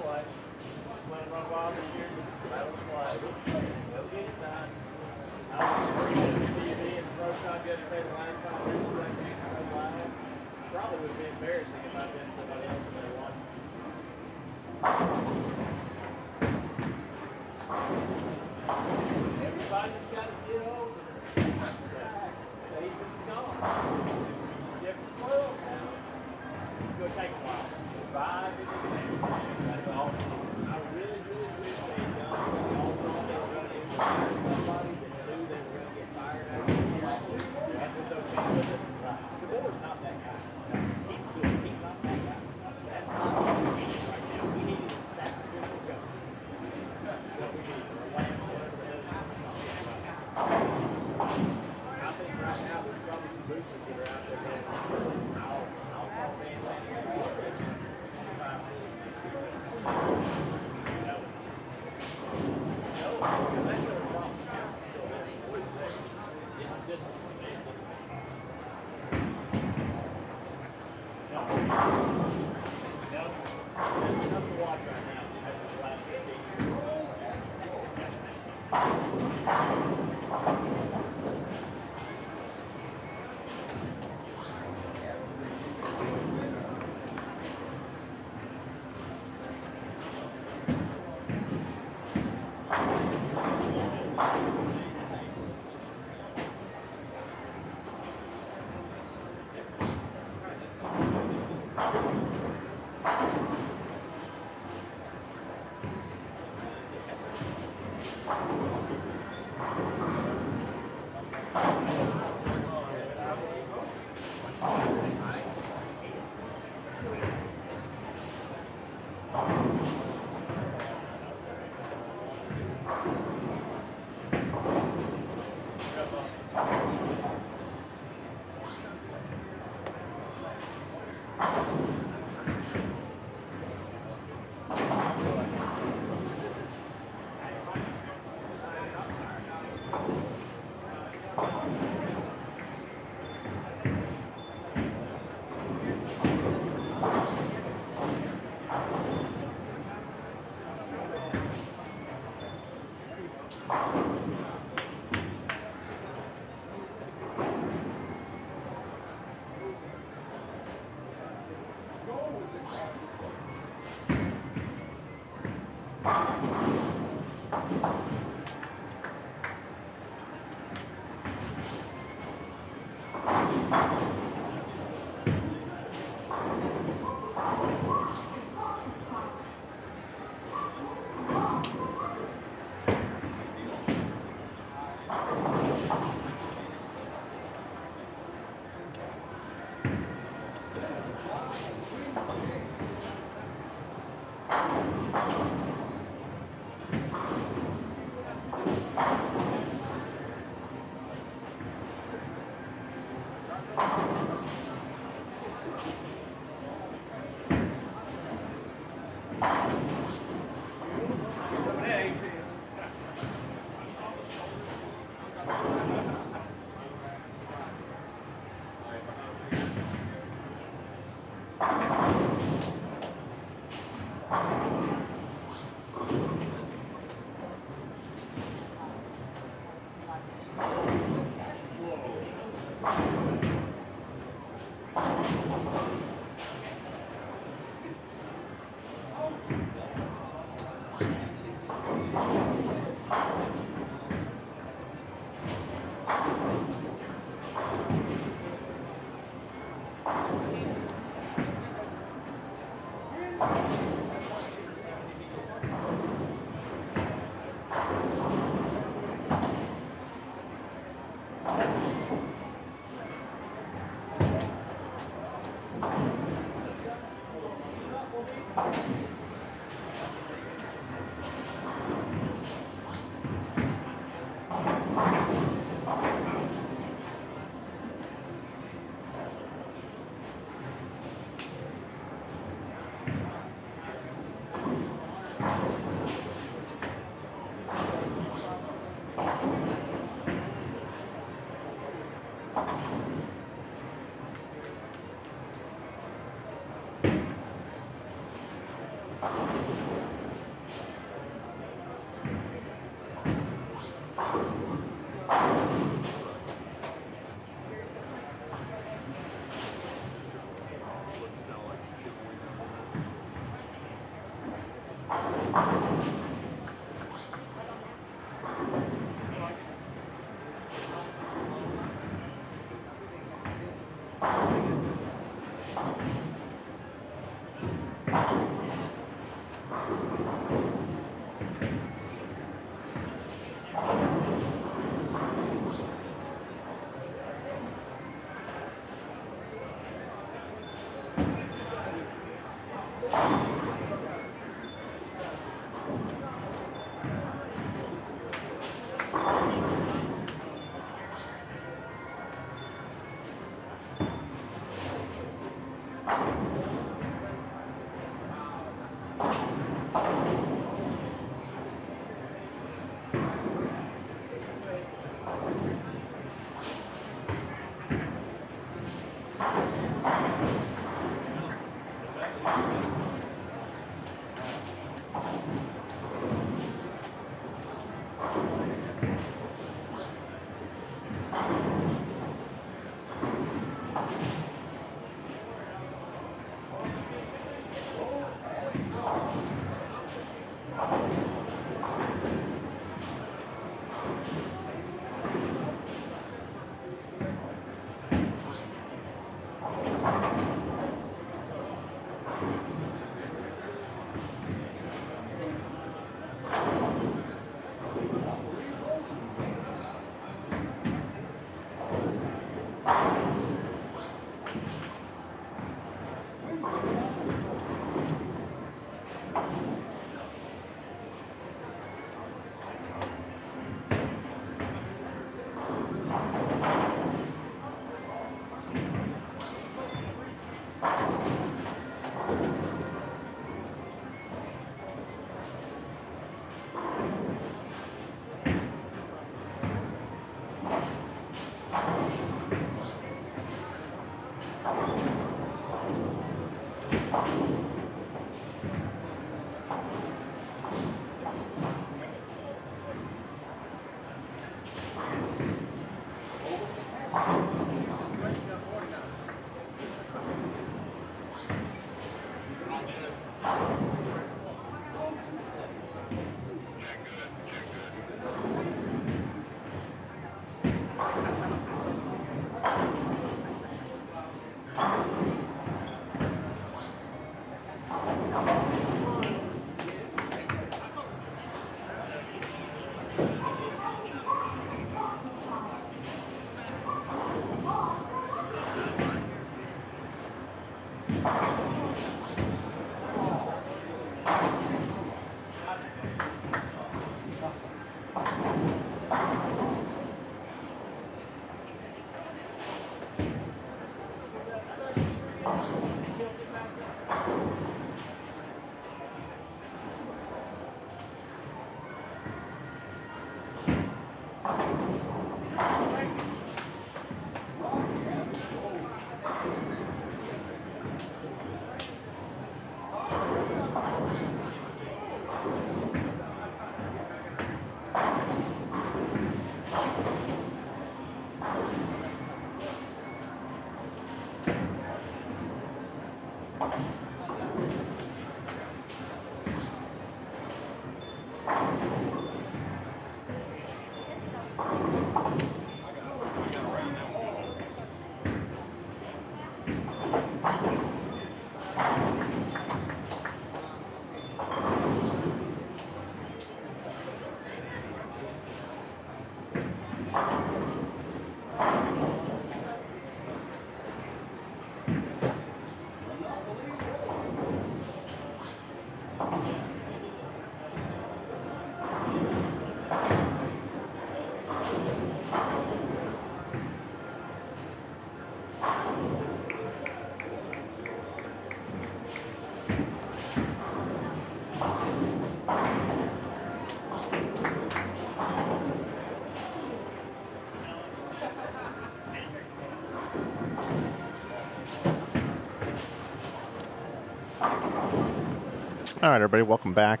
All right, everybody, welcome back.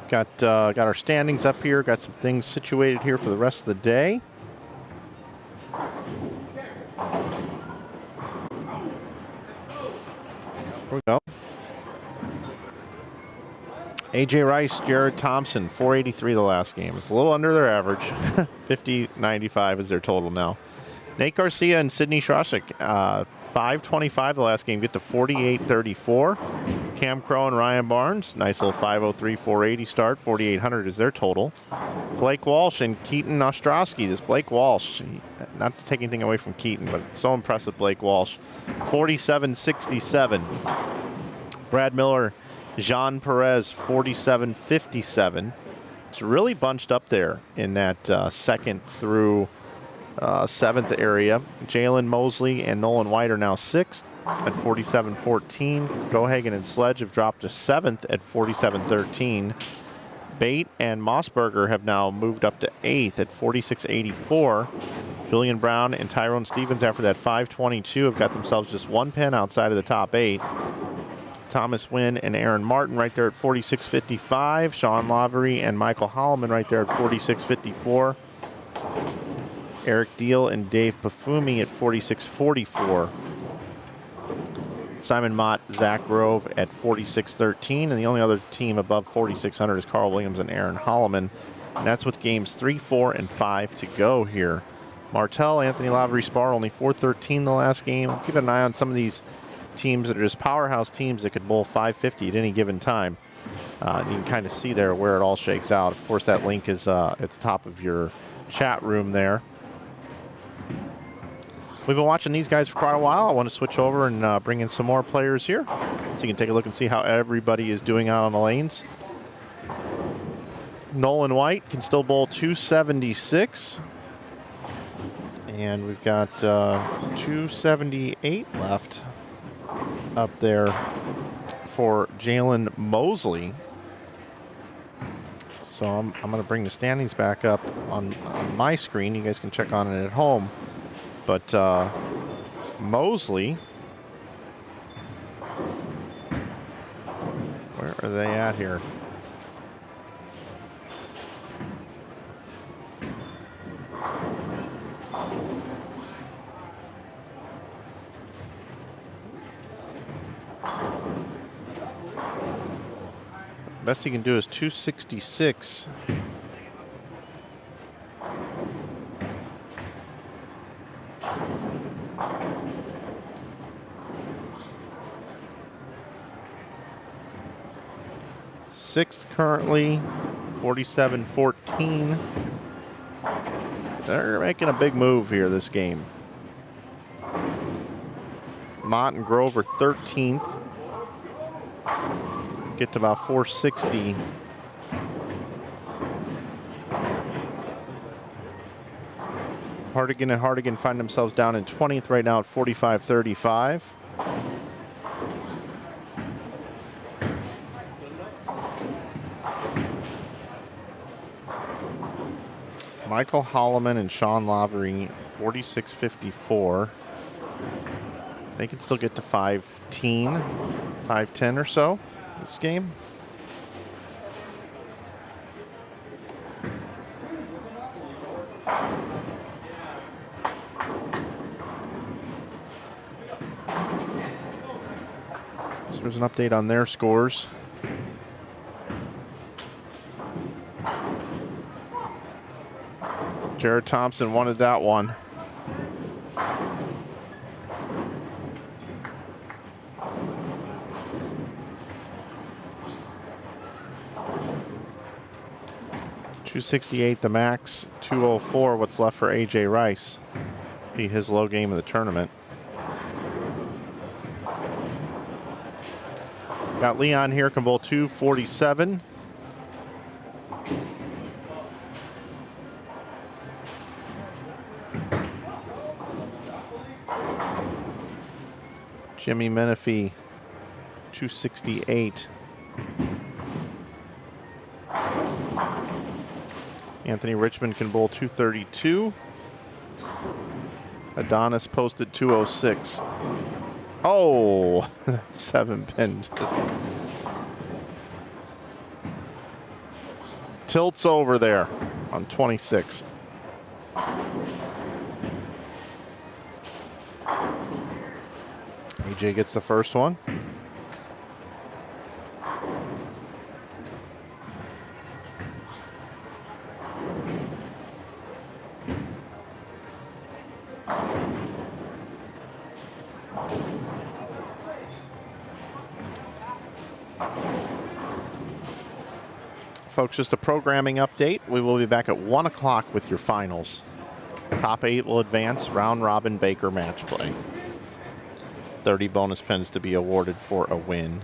Got our standings up here. Got some things situated here for the rest of the day. Here we go. A.J. Rice, Jared Thompson, 483 the last game. It's a little under their average. 50.95 is their total now. Nate Garcia and Sidney Shroshik, 525 the last game, get to 48.34. Cam Crow and Ryan Barnes, nice little 503, 480 start. 4,800 is their total. Blake Walsh and Keaton Ostrowski. This Blake Walsh, not to take anything away from Keaton, but so impressed with Blake Walsh. 47.67. Brad Miller, Jean Perez, 47.57. It's really bunched up there in that second through seventh area. Jalen Mosley and Nolan White are now sixth at 47.14. Gohagen and Sledge have dropped to seventh at 47.13. Bate and Mossberger have now moved up to eighth at 46.84. Julian Brown and Tyrone Stevens, after that 5.22, have got themselves just one pin outside of the top eight. Thomas Wynn and Aaron Martin right there at 46.55. Sean Lavery and Michael Holloman right there at 46.54. Eric Deal and Dave Pafumi at 46.44. Simon Mott, Zach Grove at 46.13. And the only other team above 4,600 is Carl Williams and Aaron Holloman. And that's with games 3, 4, and 5 to go here. Martell, Anthony Lavery, Spar, only 413 the last game. Keep an eye on some of these teams that are just powerhouse teams that could bowl 550 at any given time. You can kind of see there where it all shakes out. Of course, that link is at the top of your chat room there. We've been watching these guys for quite a while. I want to switch over and bring in some more players here so you can take a look and see how everybody is doing out on the lanes. Nolan White can still bowl 276. And we've got 278 left up there for Jalen Mosley. So I'm going to bring the standings back up on my screen. You guys can check on it at home. But Mosley, where are they at here? Best he can do is 266. Sixth currently, 47-14. They're making a big move here this game. Mott and Grover 13th. Get to about 460. Hardigan and Hardigan find themselves down in 20th right now at 45-35. Michael Holloman and Sean Lavery, 46-54. They can still get to 5-10 or so this game. So there's an update on their scores. Jared Thompson wanted that one. .268 the max, 204 what's left for A.J. Rice. Be his low game of the tournament. Got Leon here, can bowl 247. Jimmy Menifee, 268. Anthony Richmond can bowl 232. Adonis posted 206. Oh, 7 pin. tilts over there on 26. AJ gets the first one. Folks, just a programming update. We will be back at 1 o'clock with your finals. Top 8 will advance, round robin Baker match play. 30 bonus pins to be awarded for a win.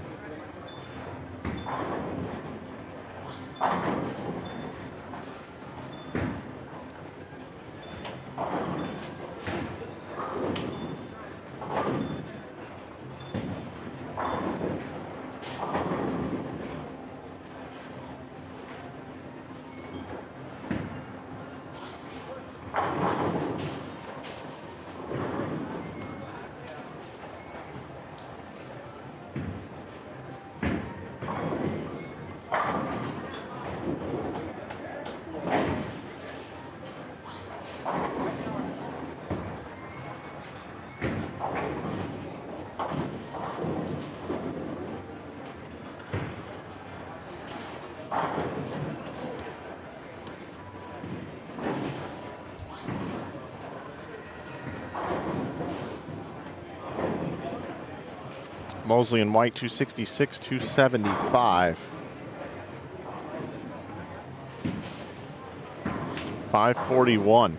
Mosley and White, 266, 275. 541.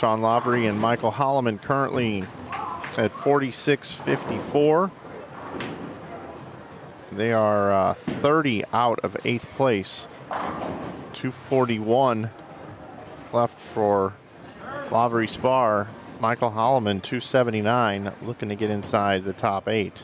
Sean Lavery and Michael Holloman currently at 46.54. They are 30 out of 8th place. 241 left for Lavery Spar. Michael Holloman, 279, looking to get inside the top 8.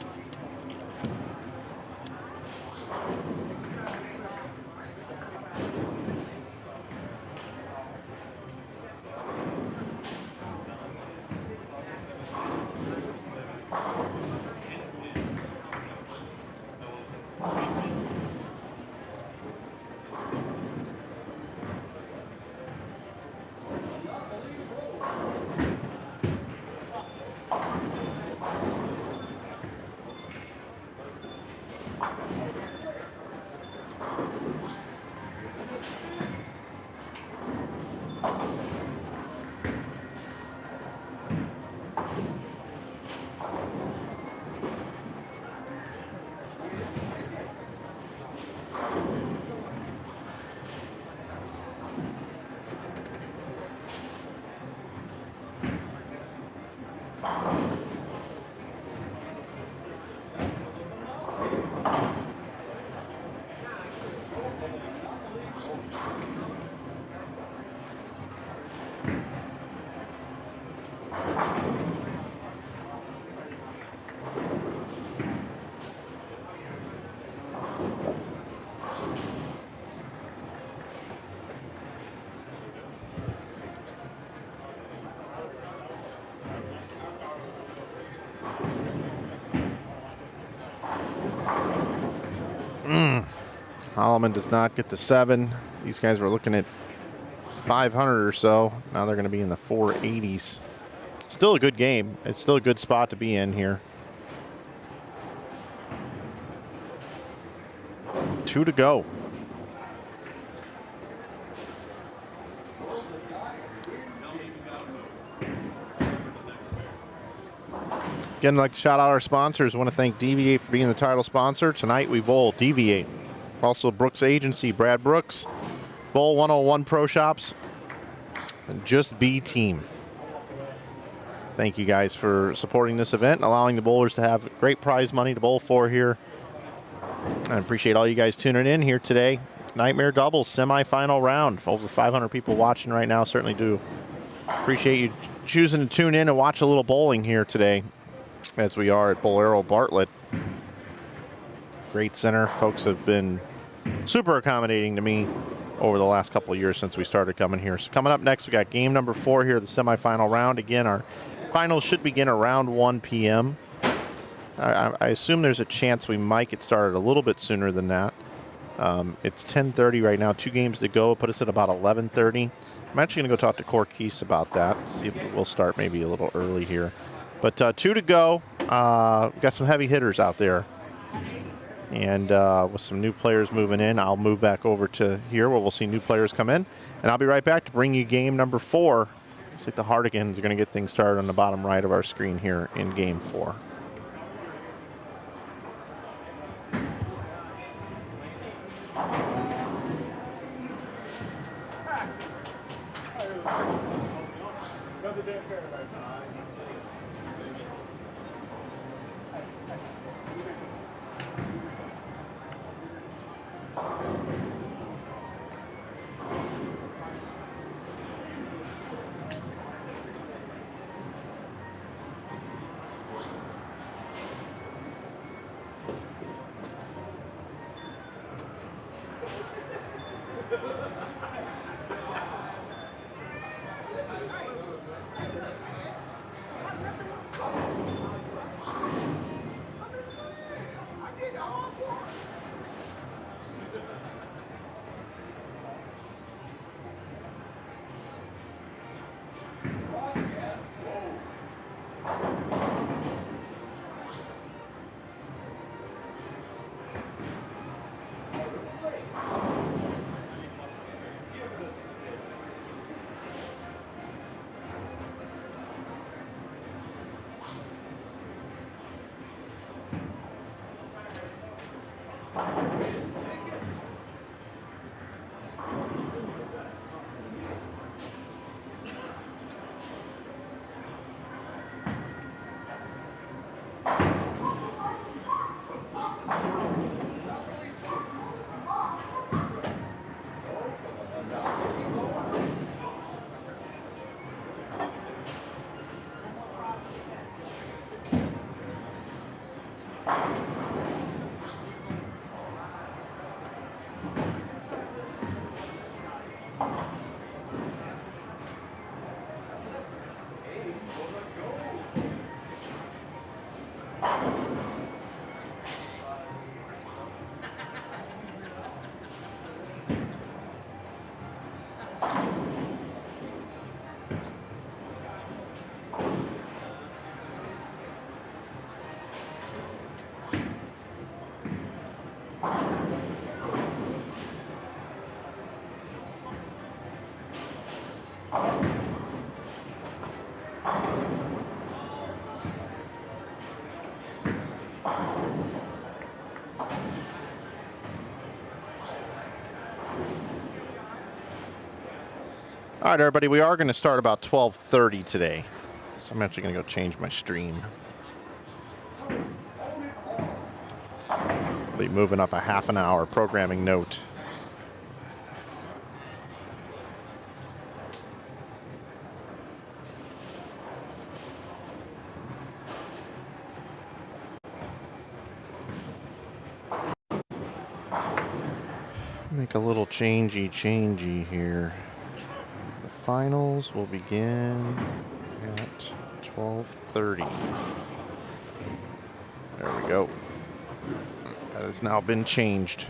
Holloman does not get the 7. These guys were looking at 500 or so. Now they're going to be in the 480s. Still a good game. It's still a good spot to be in here. 2 to go. Again, I'd like to shout out our sponsors. I want to thank DV8 for being the title sponsor. Tonight we bowl DV8. Also Brooks Agency, Brad Brooks. Bowl 101 Pro Shops. And Just B Team. Thank you guys for supporting this event and allowing the bowlers to have great prize money to bowl for here. I appreciate all you guys tuning in here today. Nightmare Doubles semifinal round. Over 500 people watching right now. Certainly do appreciate you choosing to tune in and watch a little bowling here today as we are at Bowlero Bartlett. Great center. Folks have been super accommodating to me over the last couple of years since we started coming here. So coming up next, we got game number 4 here, the semifinal round. Again, our finals should begin around 1 p.m. I assume there's a chance we might get started a little bit sooner than that. It's 10:30 right now, 2 games to go, put us at about 11:30. I'm actually going to go talk to Quis about that, see if we'll start maybe a little early here. But 2 to go. Got some heavy hitters out there. And with some new players moving in, I'll move back over to here where we'll see new players come in. And I'll be right back to bring you game number 4. Looks like the Hardigans are going to get things started on the bottom right of our screen here in game 4. All right, everybody, we are going to start about 12:30 today. So I'm actually going to go change my stream. I'll be moving up a half an hour, programming note. Make a little changey here. The finals will begin at 12:30. There we go. That has now been changed.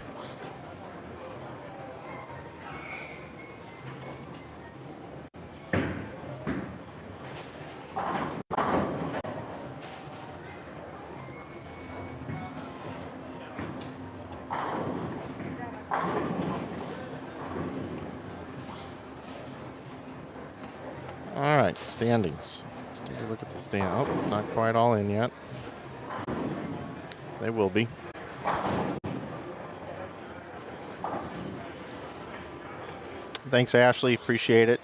All right, standings. Let's take a look at the stand. Oh, not quite all in yet. They will be. Thanks, Ashley. Appreciate it.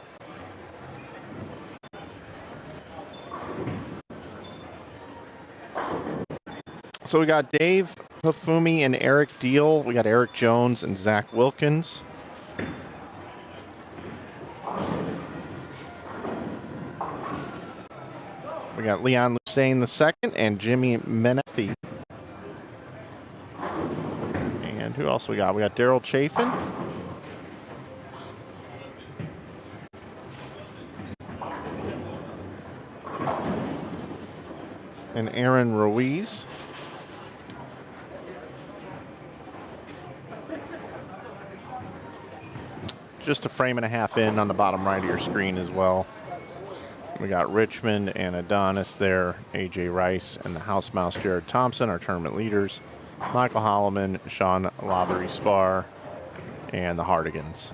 So we got Dave Pafumi and Eric Deal. We got Eric Jones and Zach Wilkins. We got Leon Lusain II and Jimmy Menefee. And who else we got? We got Daryl Chafin. And Aaron Ruiz. Just a frame and a half in on the bottom right of your screen as well. We got Richmond and Adonis there, AJ Rice and the House Mouse Jared Thompson, our tournament leaders. Michael Holloman, Sean Lavery Spar, and the Hardigans.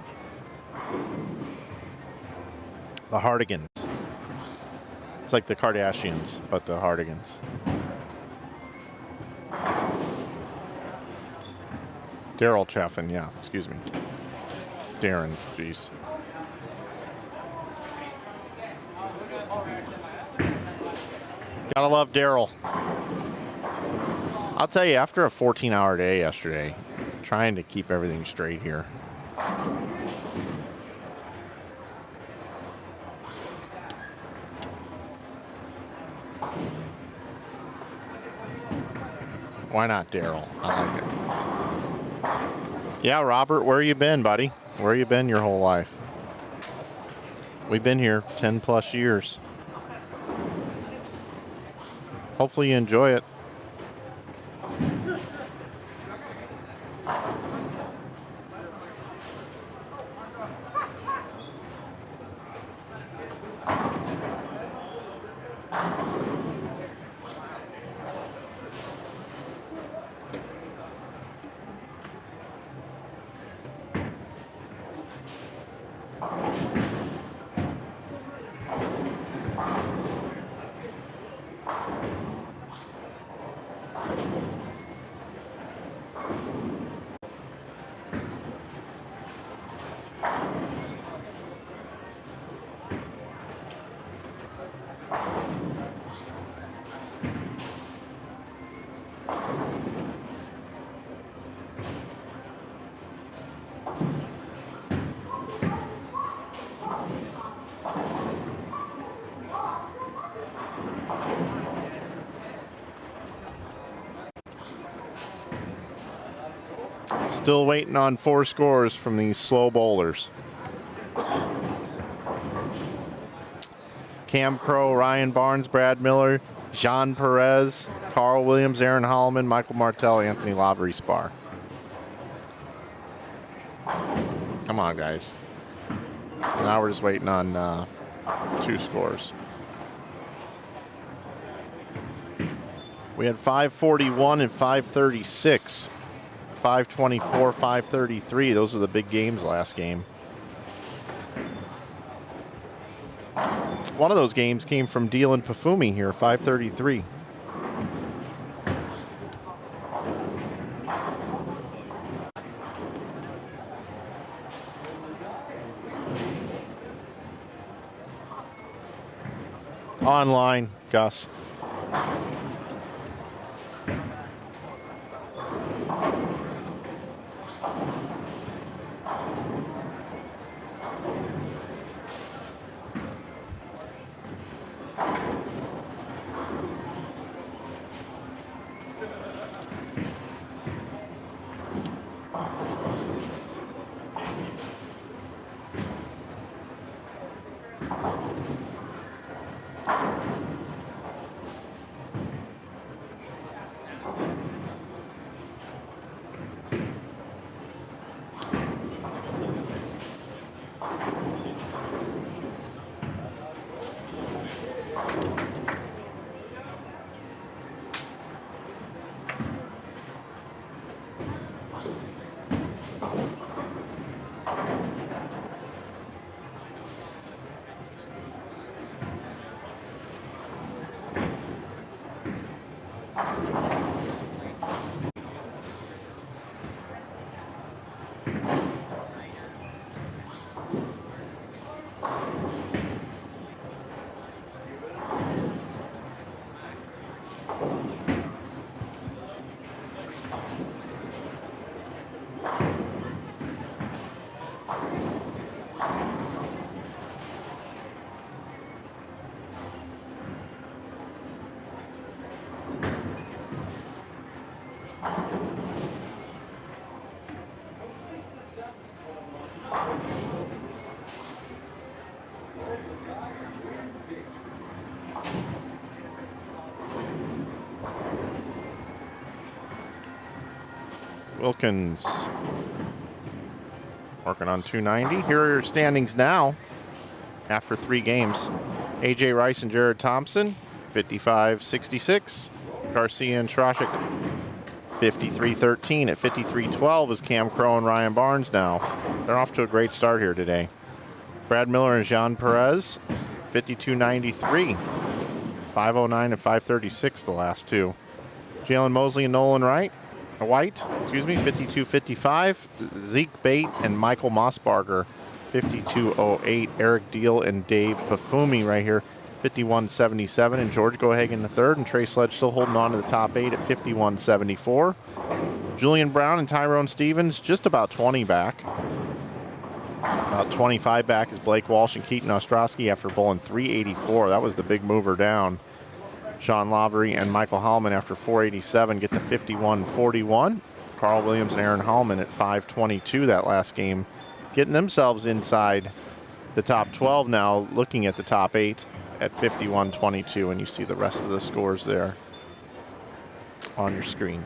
The Hardigans. It's like the Kardashians, but the Hardigans. Daryl Chaffin, yeah, excuse me. Darren, jeez. Gotta love Daryl. I'll tell you, after a 14-hour day yesterday, trying to keep everything straight here. Why not Daryl? I like it. Yeah, Robert, where you been, buddy? Where you been your whole life? We've been here 10 plus years. Hopefully you enjoy it. Still waiting on 4 scores from these slow bowlers. Cam Crow, Ryan Barnes, Brad Miller, Jean Perez, Carl Williams, Aaron Holloman, Michael Martell, Anthony Lavery Spar. Come on, guys. Now we're just waiting on 2 scores. We had 541 and 536. 524, 533. Those are the big games last game. One of those games came from Deal and Pafumi here, 533. Online, Gus. Wilkins working on 290. Here are your standings now after 3 games. A.J. Rice and Jared Thompson, 55-66. Garcia and Strashik, 53-13. At 53-12 is Cam Crow and Ryan Barnes now. They're off to a great start here today. Brad Miller and Jean Perez, 52-93. 509 and 536 the last 2. Jalen Mosley and Nolan White, 52-55. Zeke Bate and Michael Mossbarger, 52-08. Eric Deal and Dave Pafumi right here, 51-77. And George Gohagen in the third, and Trey Sledge still holding on to the top 8 at 51-74. Julian Brown and Tyrone Stevens just about 20 back. About 25 back is Blake Walsh and Keaton Ostrowski after bowling 384. That was the big mover down. Sean Lavery and Michael Hallman after 487 get to 51-41. Carl Williams and Aaron Hallman at 522 that last game, getting themselves inside the top 12 now, looking at the top 8 at 51-22, and you see the rest of the scores there on your screen.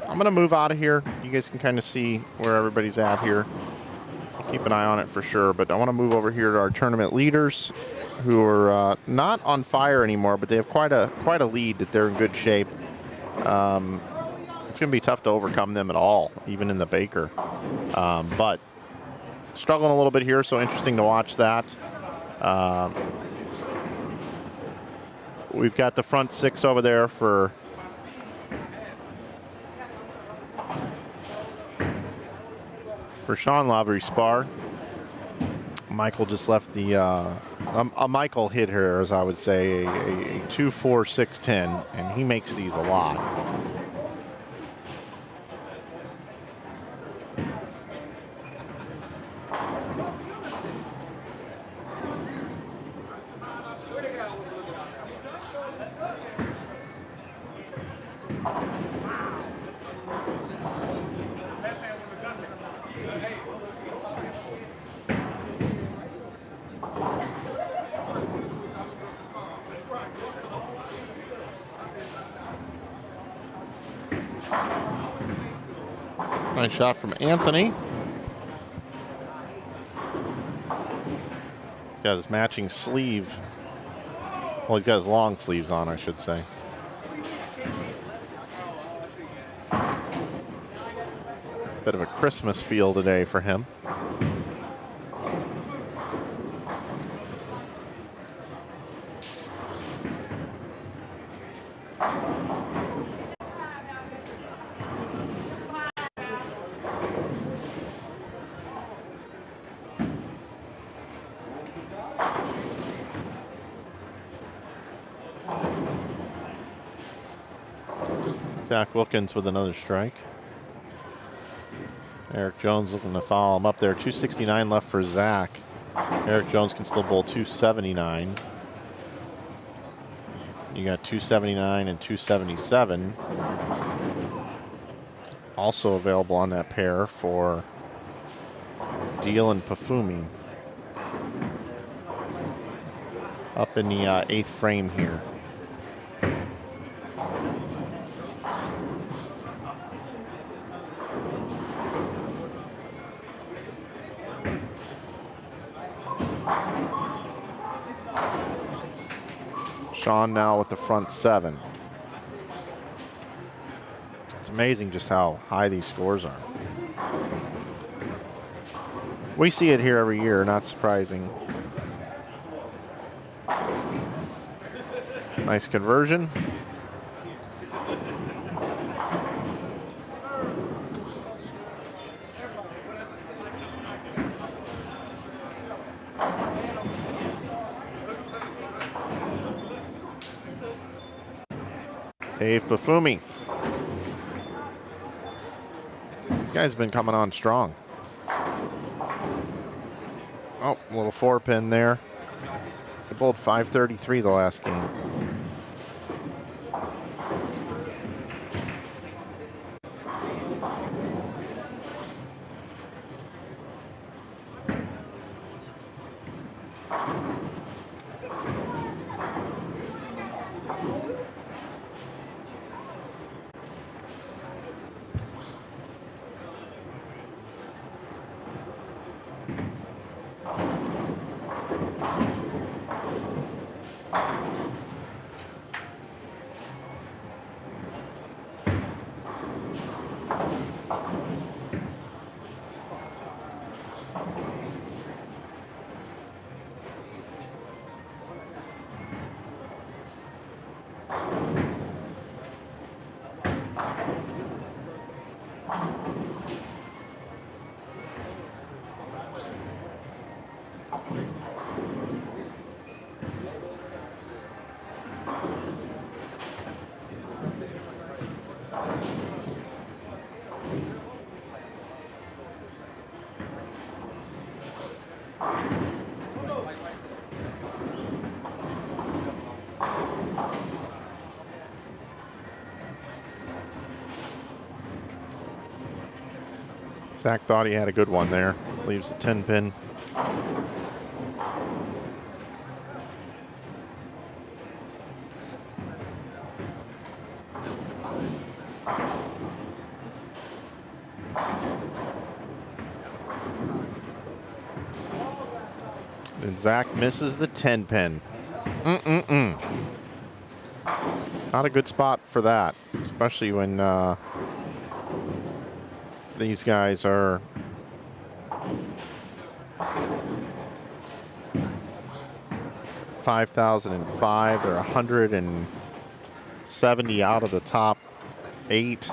I'm going to move out of here. You guys can kind of see where everybody's at here. Keep an eye on it for sure, but I want to move over here to our tournament leaders, who are not on fire anymore, but they have quite a lead that they're in good shape. It's going to be tough to overcome them at all, even in the Baker. But struggling a little bit here, so interesting to watch that. We've got the front 6 over there for Sean Lavery Spar. Michael just left the Michael hit her, as I would say, a 2-4-6-10, and he makes these a lot. Nice shot from Anthony. He's got his matching sleeve. Well, he's got his long sleeves on, I should say. Bit of a Christmas feel today for him. Zach Wilkins with another strike. Eric Jones looking to follow him up there. 269 left for Zach. Eric Jones can still bowl 279. You got 279 and 277. Also available on that pair for Deal and Pafumi. Up in the 8th frame here. Sean now with the front 7. It's amazing just how high these scores are. We see it here every year, not surprising. Nice conversion. Dave Pafumi. This guy's been coming on strong. Oh, a little 4-pin there. He bowled 533 the last game. Zach thought he had a good one there. Leaves the 10-pin. And Zach misses the 10-pin. Not a good spot for that, especially when these guys are 5,005. They're 170 out of the top 8.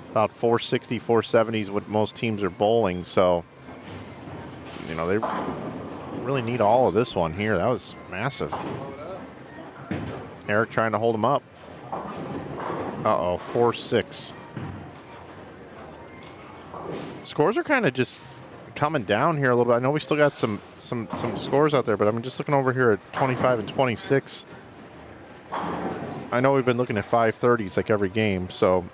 About 460, 470 is what most teams are bowling. So, you know, they really need all of this one here. That was massive. Eric trying to hold him up. Uh-oh, 4-6. Scores are kind of just coming down here a little bit. I know we still got some scores out there, but I'm just looking over here at 25 and 26. I know we've been looking at 530s like every game, so.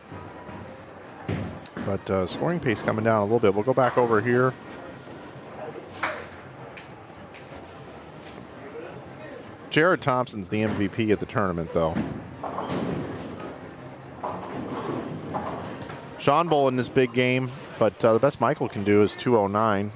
But scoring pace coming down a little bit. We'll go back over here. Jared Thompson's the MVP at the tournament, though. Sean Bull in this big game, but the best Michael can do is 209.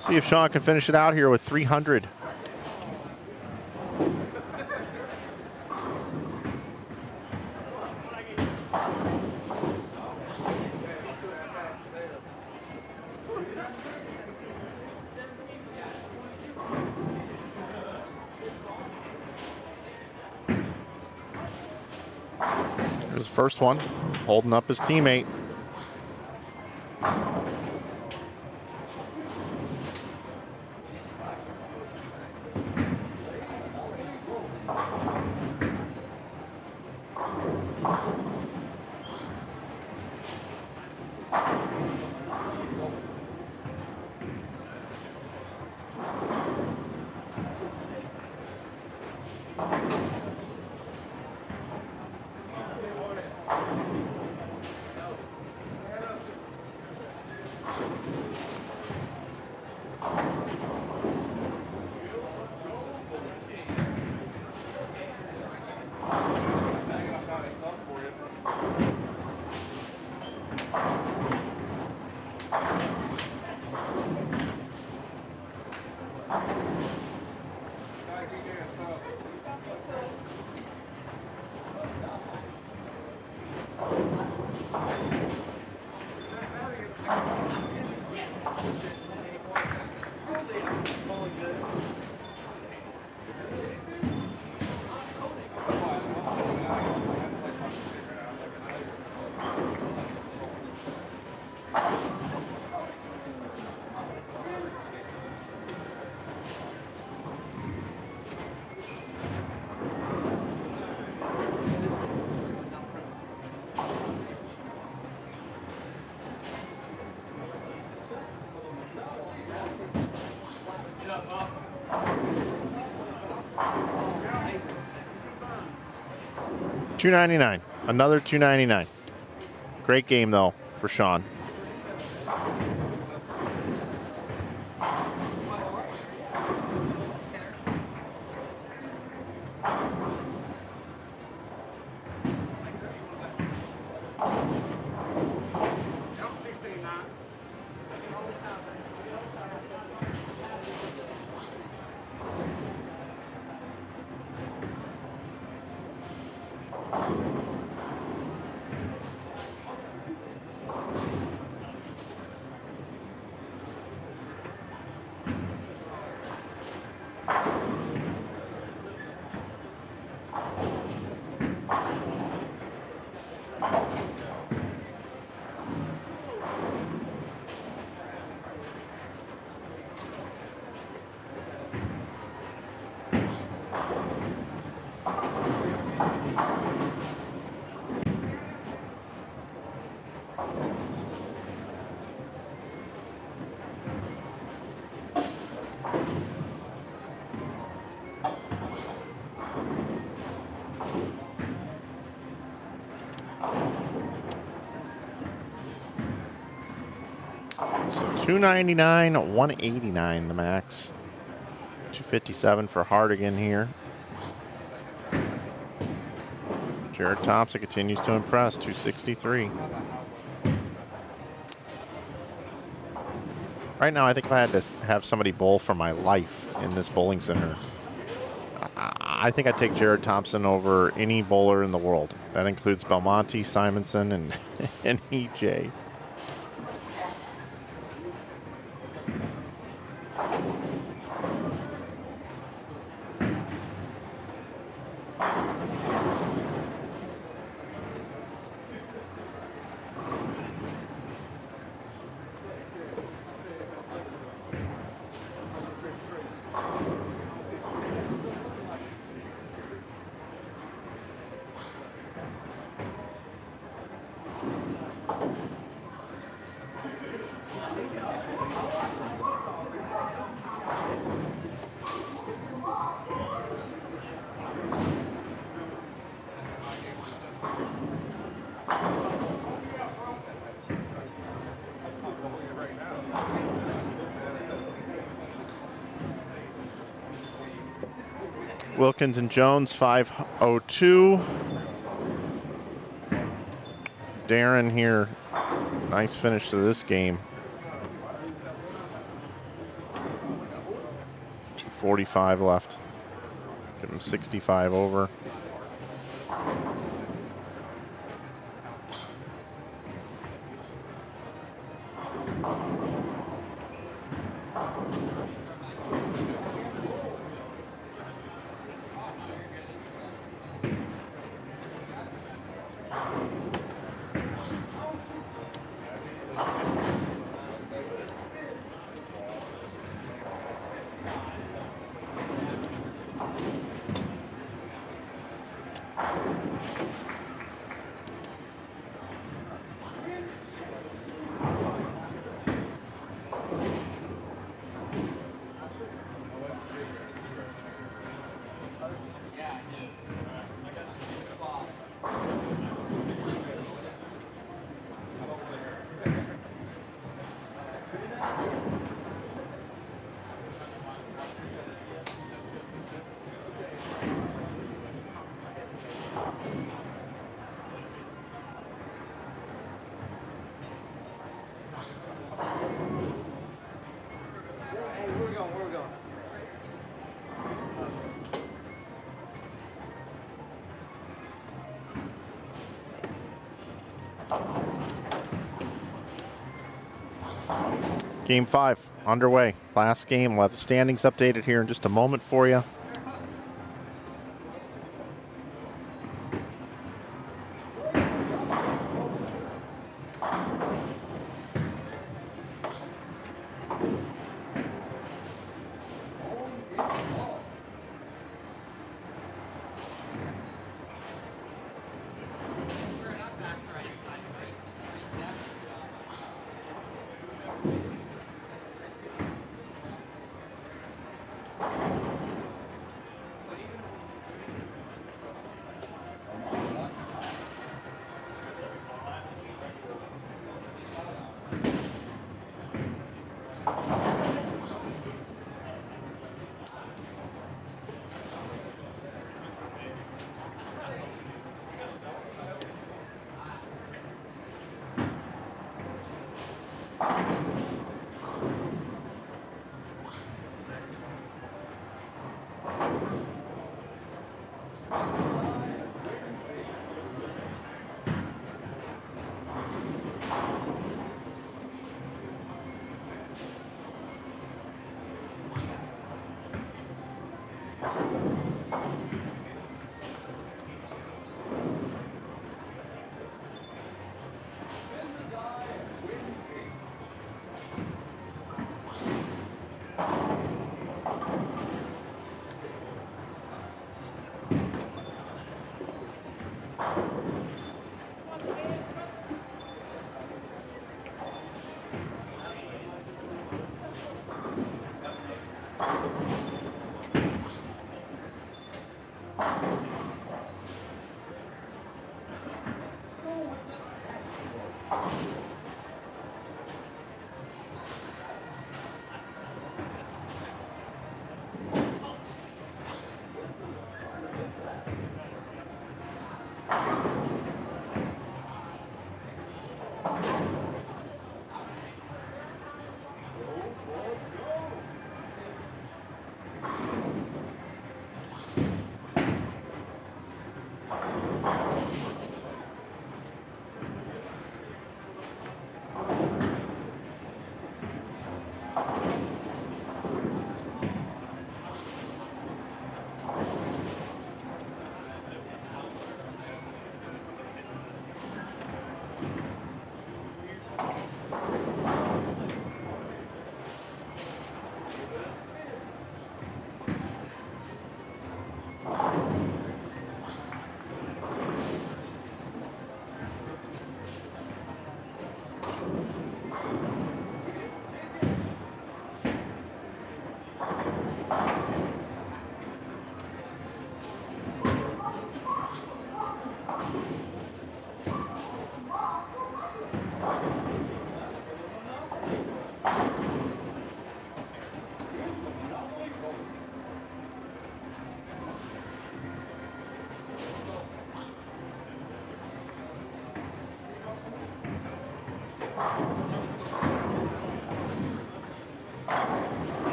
See if Sean can finish it out here with 300. His first one, holding up his teammate. $2.99. Another $2.99. Great game, though, for Sean. $2.99, $1.89 the max. $2.57 for Hardigan here. Jared Thompson continues to impress. $2.63. Right now, I think if I had to have somebody bowl for my life in this bowling center, I think I'd take Jared Thompson over any bowler in the world. That includes Belmonte, Simonson, and EJ. Wilkins and Jones, 502. Darren here, nice finish to this game. 2:45 left. Give him 65 over. Game 5 underway. Last game. We'll have the standings updated here in just a moment for you.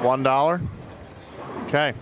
$1. Okay.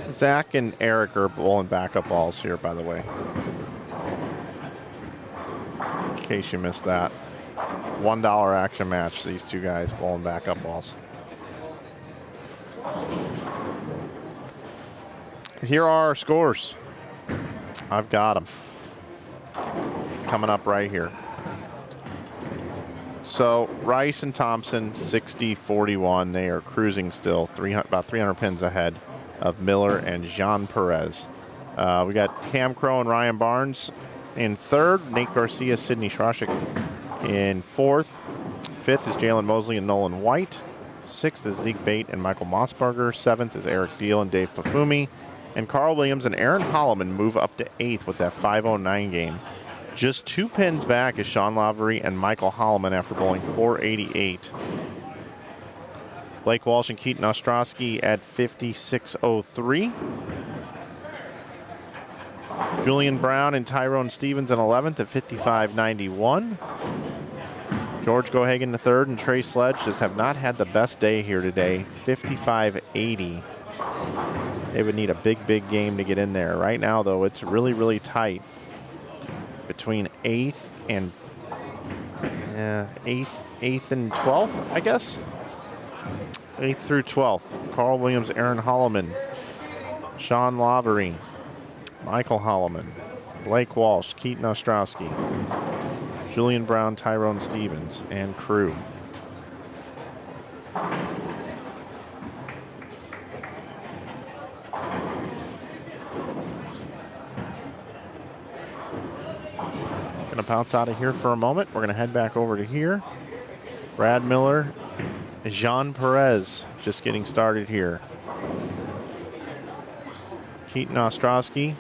Zach and Eric are bowling backup balls here, by the way. In case you missed that. $1 action match, these two guys bowling backup balls. Here are our scores. I've got them. Coming up right here. So Rice and Thompson, 60-41. They are cruising still, about 300 pins ahead of Miller and Jean Perez. We got Cam Crow and Ryan Barnes in third. Nate Garcia, Sidney Schroschik in fourth. Fifth is Jalen Mosley and Nolan White. Sixth is Zeke Bate and Michael Mossberger. Seventh is Eric Deal and Dave Pafumi. And Carl Williams and Aaron Holloman move up to eighth with that 509 game. Just 2 pins back is Sean Lavery and Michael Holloman after bowling 488. Blake Walsh and Keaton Ostrowski at 56.03. Julian Brown and Tyrone Stevens in 11th at 55.91. George Gohagan the third and Trey Sledge just have not had the best day here today. 55.80. They would need a big game to get in there. Right now, though, it's really tight between 8th and 12th, I guess. 8th through 12th. Carl Williams, Aaron Holloman, Sean Lavery, Michael Holloman, Blake Walsh, Keaton Ostrowski, Julian Brown, Tyrone Stevens, and crew. Gonna bounce out of here for a moment. We're gonna head back over to here. Brad Miller, Jean Perez just getting started here. Keaton Ostrowski.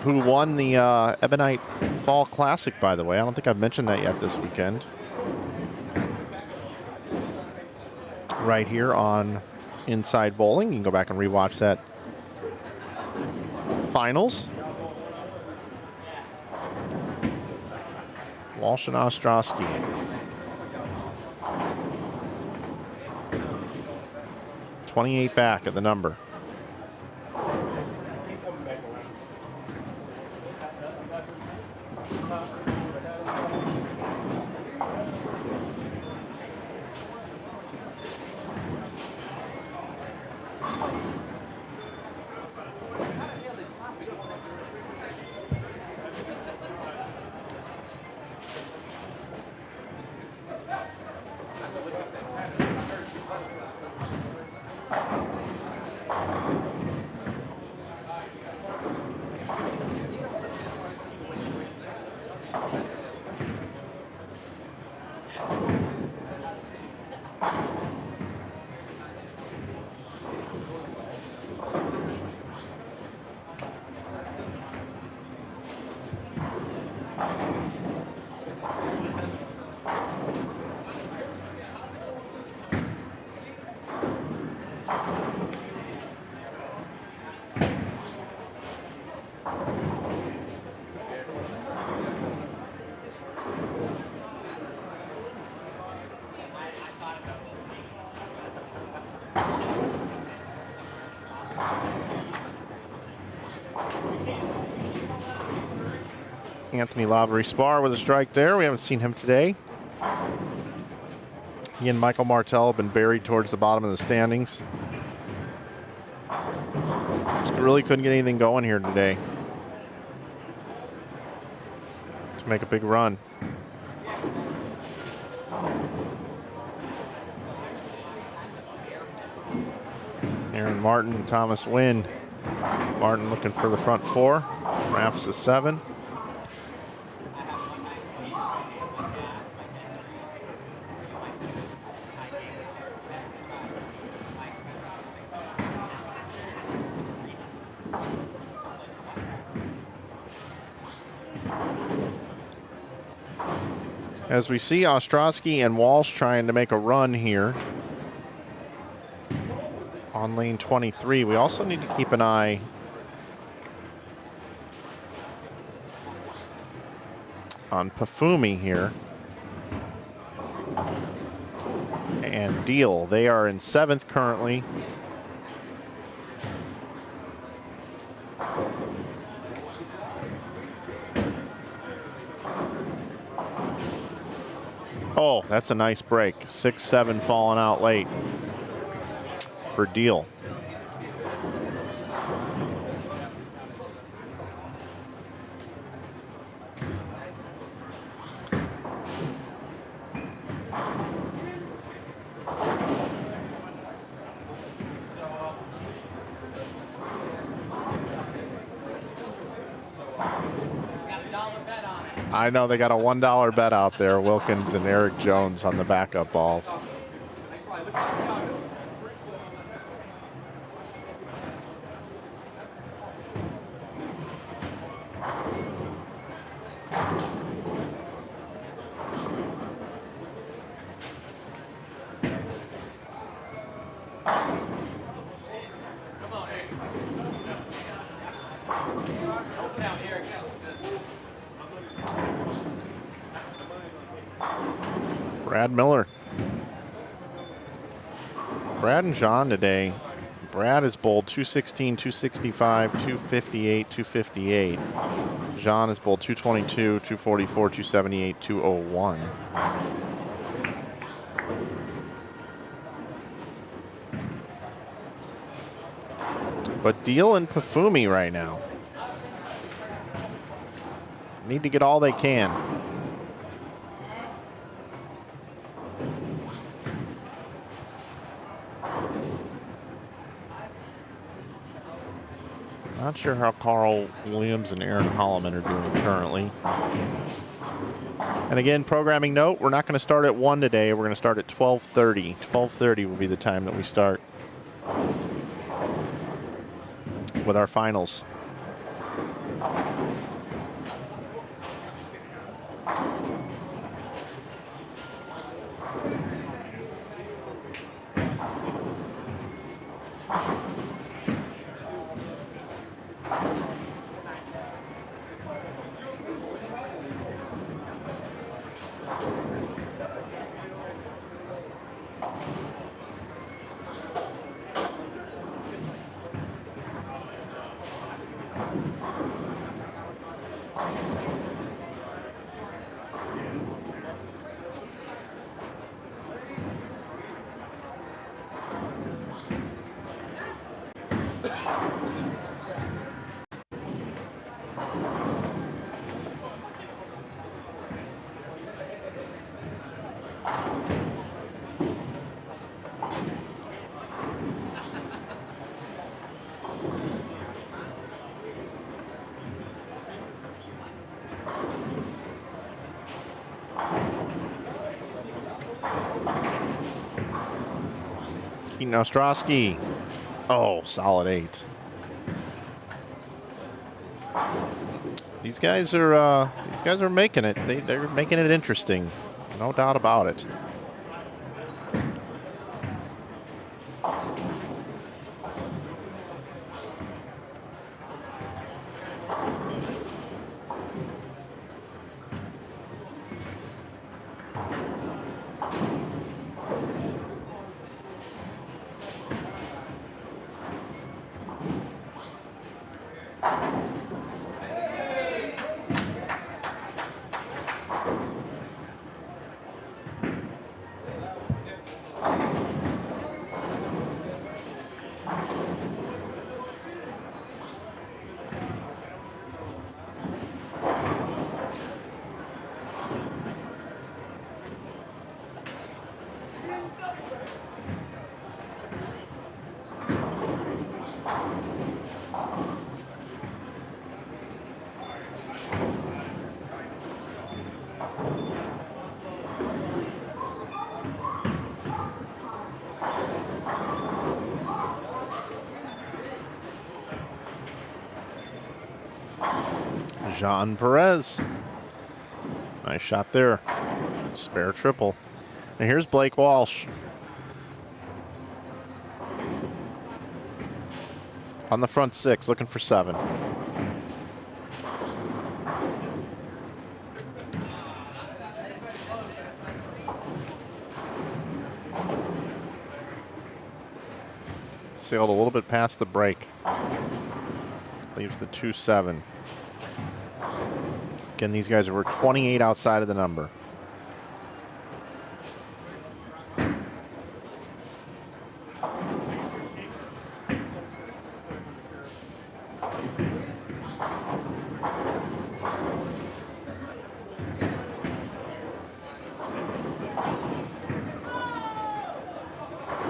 Who won the Ebonite Fall Classic, by the way. I don't think I've mentioned that yet this weekend. Right here on Inside Bowling. You can go back and rewatch that finals. Walsh and Ostrowski. $28 back at the number. Anthony Lavery-Spar with a strike there. We haven't seen him today. He and Michael Martell have been buried towards the bottom of the standings. Just really couldn't get anything going here today to make a big run. Aaron Martin and Thomas Wynn. Martin looking for the front four. Raffs a 7. As we see Ostrowski and Walsh trying to make a run here on lane 23, we also need to keep an eye on Pafumi here and Deal. They are in 7th currently. Oh, that's a nice break. 6-7 falling out late for Deal. I know they got a $1 bet out there, Wilkins and Eric Jones on the backup balls. Brad Miller. Brad and John today. Brad is bowled 216, 265, 258, 258. John is bowled 222, 244, 278, 201. But Deal and Pafumi right now need to get all they can. Not sure how Carl Williams and Aaron Holloman are doing currently. And again, programming note, we're not going to start at 1 today. We're going to start at 12:30. 12:30 will be the time that we start with our finals. Keaton Ostrowski. Oh, solid 8. These guys are making it. They're making it interesting. No doubt about it. Jean Perez. Nice shot there. Spare triple. And here's Blake Walsh. On the front 6, looking for 7. Sailed a little bit past the break. Leaves the 2-7. Again, these guys were 28 outside of the number.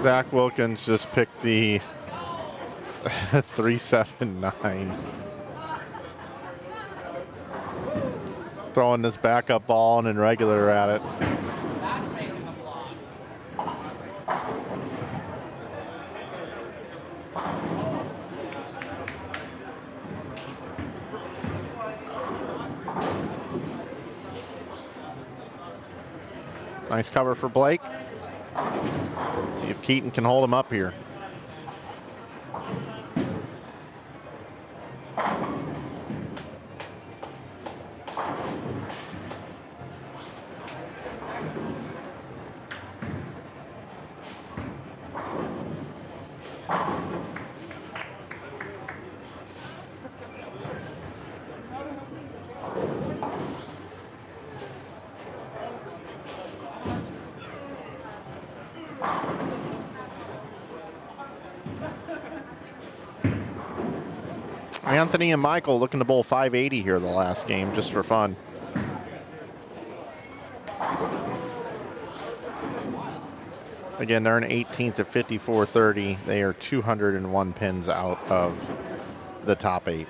Zach Wilkins just picked the 3-7-9. Throwing this backup ball and in regular at it. Nice cover for Blake. See if Keaton can hold him up here. Anthony and Michael looking to bowl 580 here the last game, just for fun. Again, they're an 18th at 54.30. They are 201 pins out of the top 8.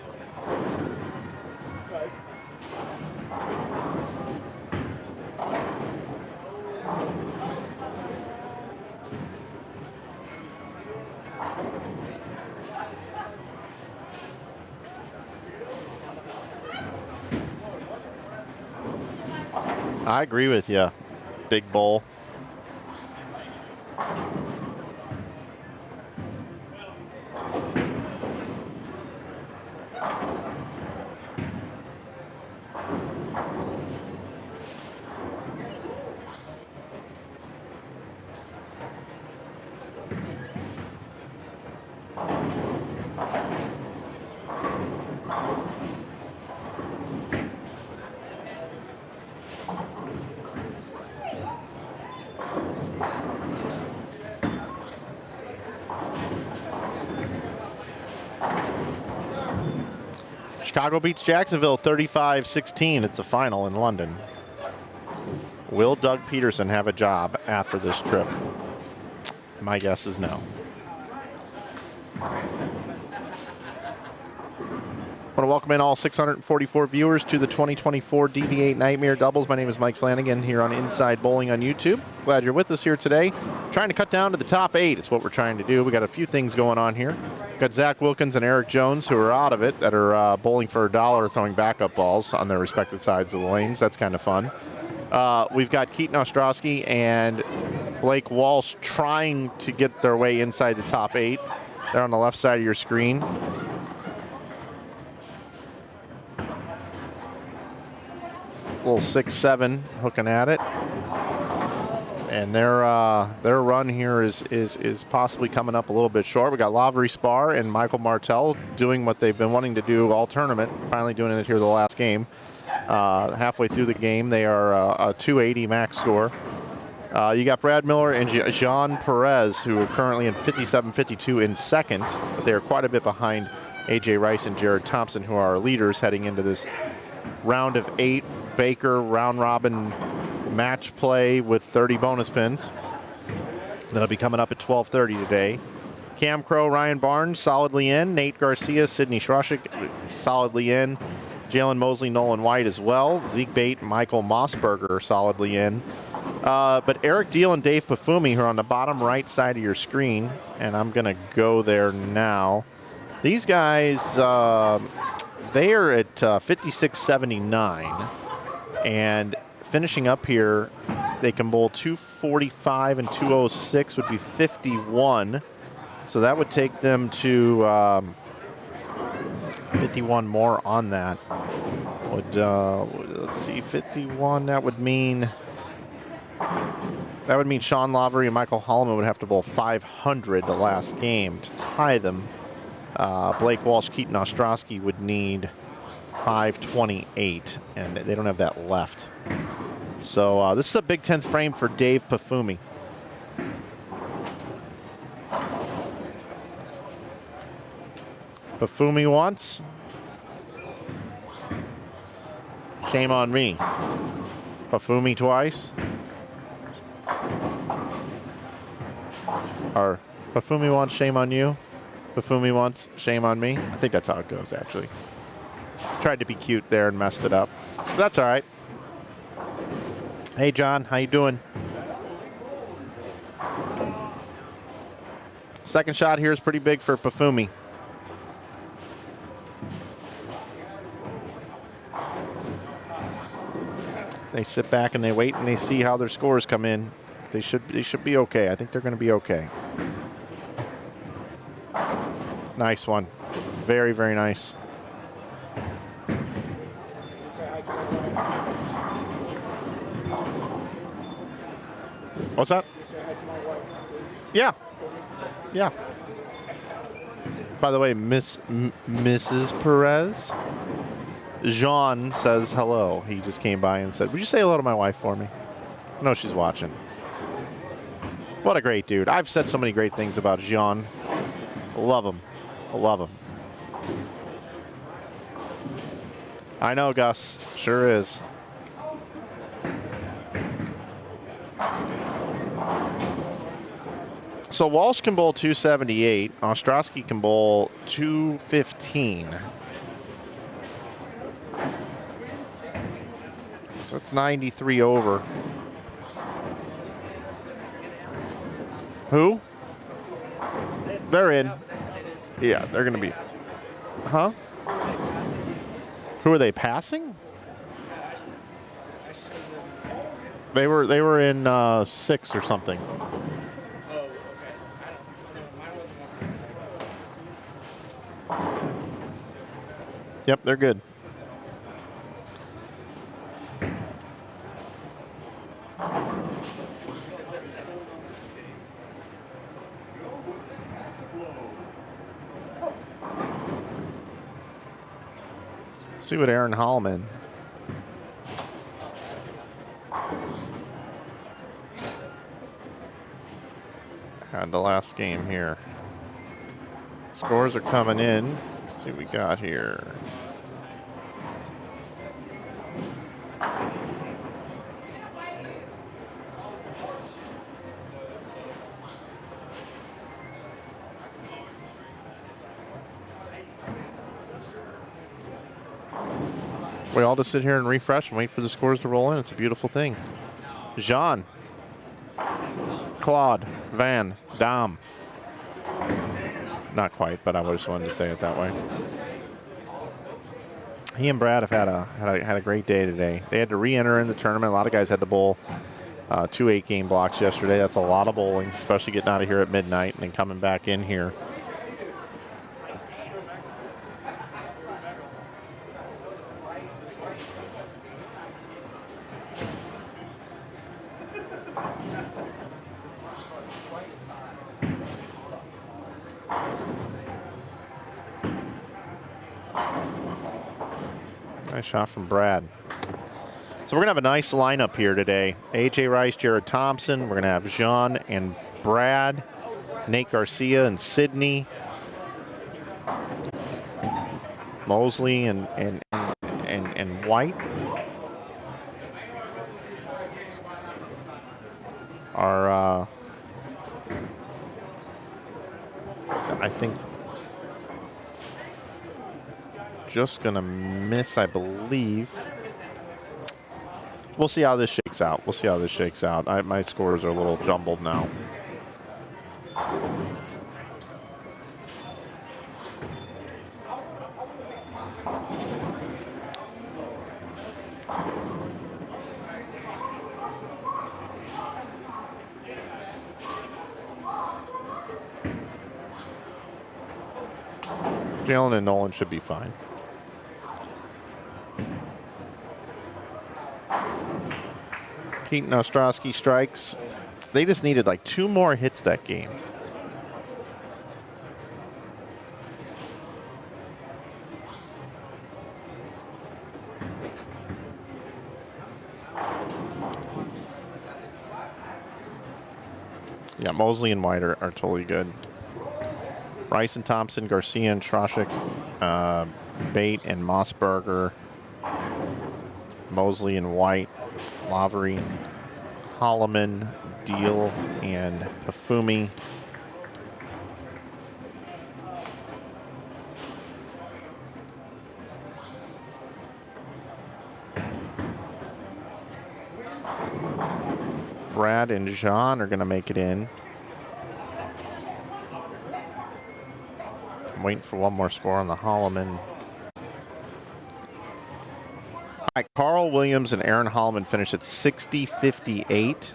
I agree with you, Big Bull. Chicago beats Jacksonville 35-16. It's a final in London. Will Doug Peterson have a job after this trip? My guess is no. I want to welcome in all 644 viewers to the 2024 DV8 Nightmare Doubles. My name is Mike Flanagan here on Inside Bowling on YouTube. Glad you're with us here today. Trying to cut down to the top 8. It's what we're trying to do. We got a few things going on here. Got Zach Wilkins and Eric Jones, who are out of it, that are bowling for $1, throwing backup balls on their respective sides of the lanes. That's kind of fun. We've got Keaton Ostrowski and Blake Walsh trying to get their way inside the top 8. They're on the left side of your screen. Little 6-7 hooking at it. And their run here is possibly coming up a little bit short. We got Lavery Spar and Michael Martell doing what they've been wanting to do all tournament, finally doing it here the last game. Halfway through the game, they are a 280 max score. You got Brad Miller and Jean Perez, who are currently in 57-52 in second, but they are quite a bit behind AJ Rice and Jared Thompson, who are our leaders heading into this round of 8 Baker round robin match play with 30 bonus pins. That'll be coming up at 12:30 today. Cam Crow, Ryan Barnes solidly in. Nate Garcia, Sidney Schroschik solidly in. Jalen Mosley, Nolan White as well. Zeke Bate, Michael Mossberger solidly in. But Eric Deal and Dave Pafumi, who are on the bottom right side of your screen, and I'm going to go there now. These guys, they are at 56.79, and finishing up here, they can bowl 245 and 206 would be 51. So that would take them to 51 more on that. Would let's see, 51. That would mean Sean Lavery and Michael Holloman would have to bowl 500 the last game to tie them. Blake Walsh, Keaton Ostrowski would need 528, and they don't have that left. So this is a big 10th frame for Dave Pafumi. Pafumi once. Shame on me. Pafumi twice. Or Pafumi once, shame on you. Pafumi once, shame on me. I think that's how it goes, actually. Tried to be cute there and messed it up. But that's all right. Hey, John, how you doing? Second shot here is pretty big for Pafumi. They sit back and they wait and they see how their scores come in. They should be okay. I think they're going to be okay. Nice one. Very, very nice. What's that? Yeah. Yeah. By the way, Mrs. Perez, Jean says hello. He just came by and said, would you say hello to my wife for me? I know she's watching. What a great dude. I've said so many great things about Jean. Love him. Love him. I know, Gus. Sure is. So Walsh can bowl 278. Ostrowski can bowl 215. So it's 93 over. Who? They're in. Yeah, they're going to be. Huh? Who are they passing? They were in 6th or something. Yep, they're good. See what Aaron Holloman. Had the last game here. Scores are coming in. Let's see what we got here. We all just sit here and refresh and wait for the scores to roll in. It's a beautiful thing. Jean. Claude. Van. Dom. Not quite, but I just wanted to say it that way. He and Brad have had a great day today. They had to re-enter in the tournament. A lot of guys had to bowl 2 8-game blocks yesterday. That's a lot of bowling, especially getting out of here at midnight and then coming back in here. Nice shot from Brad. So we're going to have a nice lineup here today. A.J. Rice, Jared Thompson. We're going to have Jean and Brad, Nate Garcia and Sydney, Mosley and White. Are I think just gonna miss, I believe. We'll see how this shakes out. We'll see how this shakes out. My scores are a little jumbled now. Jalen and Nolan should be fine. Keaton Ostrowski strikes. They just needed like 2 more hits that game. Yeah, Mosley and White are totally good. Rice and Thompson, Garcia and Troshik, Bate and Mossberger, Mosley and White, Lavery, Holloman, Deal, and Pafumi. Brad and Jean are going to make it in. I'm waiting for one more score on the Holloman. All right, Carl Williams and Aaron Holloman finished at 60-58.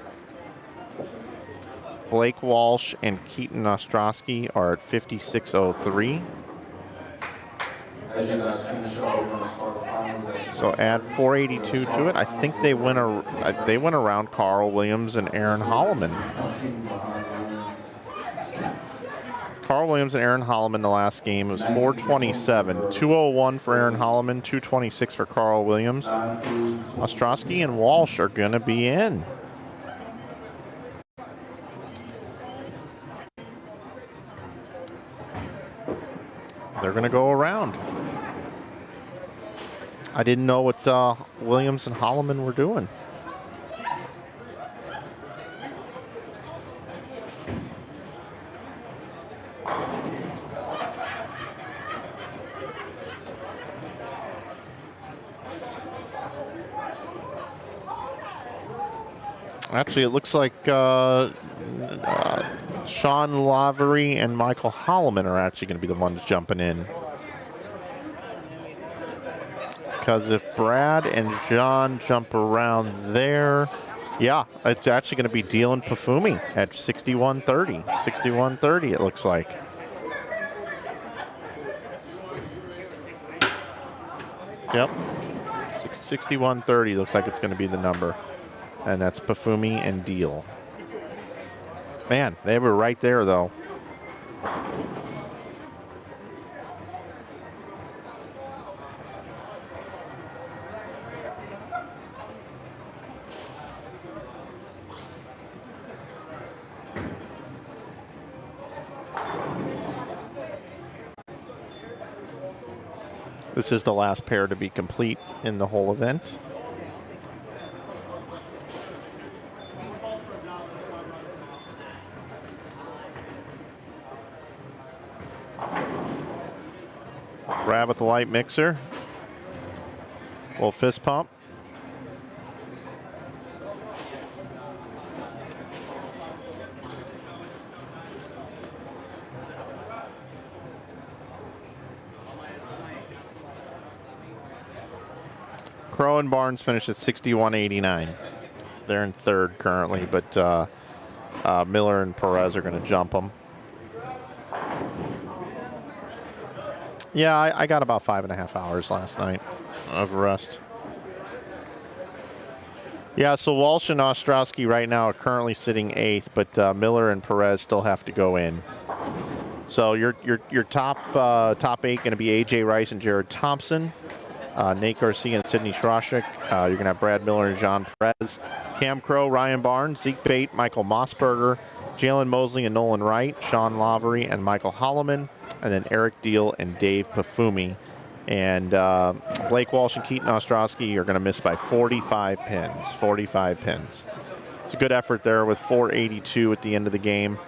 Blake Walsh and Keaton Ostrowski are at 56-03. As you guys finish up, we're going to start the finals at So add 482 to it. I think they went around Carl Williams and Aaron Holloman. Carl Williams and Aaron Holloman the last game was 427. 201 for Aaron Holloman, 226 for Carl Williams. Ostrowski and Walsh are going to be in. They're going to go around. I didn't know what Williams and Holloman were doing. Actually, it looks like Sean Lavery and Michael Holloman are actually going to be the ones jumping in. Because if Brad and John jump around there, yeah, it's actually going to be Deal and Pafumi at 61-30. 61-30, it looks like. Yep. 61-30 looks like it's going to be the number. And that's Pafumi and Deal. Man, they were right there, though. This is the last pair to be complete in the whole event. Grab at the light mixer. Little fist pump. Crow and Barnes finished at 61-89. They're in third currently, but Miller and Perez are going to jump them. Yeah, I got about 5.5 hours last night of rest. Yeah, so Walsh and Ostrowski right now are currently sitting 8th, but Miller and Perez still have to go in. So your top 8 going to be A.J. Rice and Jared Thompson, Nate Garcia and Sidney Troshik. You're going to have Brad Miller and John Perez, Cam Crow, Ryan Barnes, Zeke Bate, Michael Mossberger, Jalen Mosley and Nolan Wright, Sean Lavery and Michael Holloman, and then Eric Deal and Dave Pafumi. And Blake Walsh and Keaton Ostrowski are going to miss by 45 pins. 45 pins. It's a good effort there with 482 at the end of the game.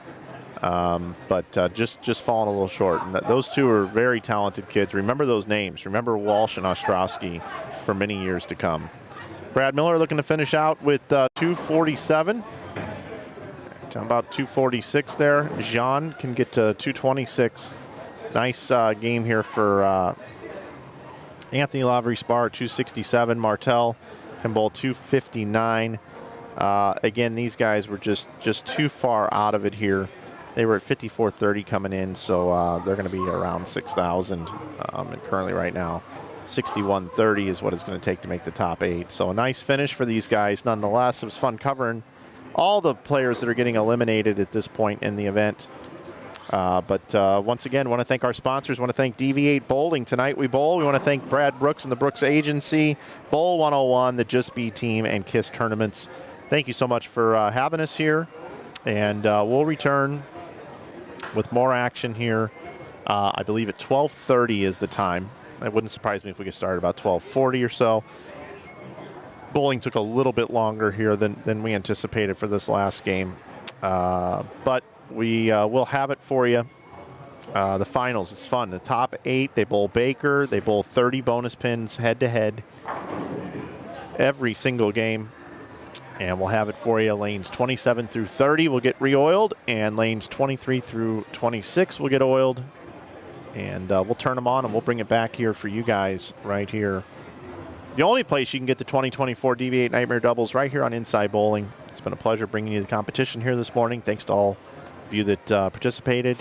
But just falling a little short. And those two are very talented kids. Remember those names. Remember Walsh and Ostrowski for many years to come. Brad Miller looking to finish out with 247. About 246 there. Jean can get to 226. Nice game here for Anthony Lavery Spar, 267. Martel can bowl 259. Again, these guys were just too far out of it here. They were at 54.30 coming in, so they're going to be around 6,000. And currently right now, 61.30 is what it's going to take to make the top 8. So a nice finish for these guys. Nonetheless, it was fun covering all the players that are getting eliminated at this point in the event. But once again, want to thank our sponsors. Want to thank DV8 Bowling. Tonight we bowl. We want to thank Brad Brooks and the Brooks Agency, Bowl 101, the Just Be Team, and Quis Tournaments. Thank you so much for having us here. And we'll return with more action here. I believe at 12:30 is the time. It wouldn't surprise me if we get started about 12:40 or so. Bowling took a little bit longer here than we anticipated for this last game. But we will have it for you. The finals, it's fun. The top 8, they bowl Baker. They bowl 30 bonus pins head-to-head every single game. And we'll have it for you. Lanes 27 through 30 will get re-oiled, and lanes 23 through 26 will get oiled. And we'll turn them on, and we'll bring it back here for you guys right here. The only place you can get the 2024 DV8 Nightmare Doubles right here on Inside Bowling. It's been a pleasure bringing you the competition here this morning. Thanks to all of you that participated.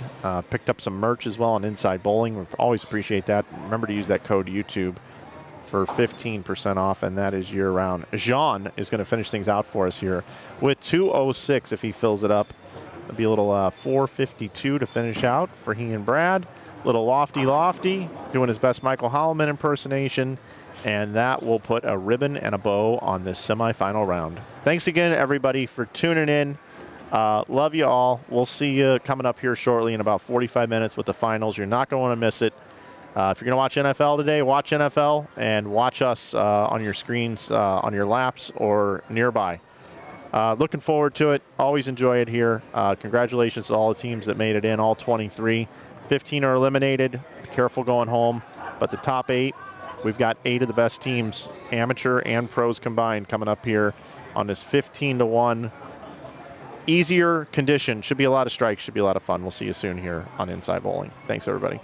Picked up some merch as well on Inside Bowling. We always appreciate that. Remember to use that code YouTube for 15% off, and that is year-round. Jean is going to finish things out for us here with 206 if he fills it up. It'll be a little 452 to finish out for he and Brad. Little lofty, doing his best Michael Holloman impersonation, and that will put a ribbon and a bow on this semifinal round. Thanks again, everybody, for tuning in. Love you all. We'll see you coming up here shortly in about 45 minutes with the finals. You're not going to want to miss it. If you're going to watch NFL today, watch NFL and watch us on your screens, on your laps or nearby. Looking forward to it. Always enjoy it here. Congratulations to all the teams that made it in, all 23. 15 are eliminated. Be careful going home. But the top 8, we've got 8 of the best teams, amateur and pros combined, coming up here on this 15-1. Easier condition. Should be a lot of strikes. Should be a lot of fun. We'll see you soon here on Inside Bowling. Thanks, everybody.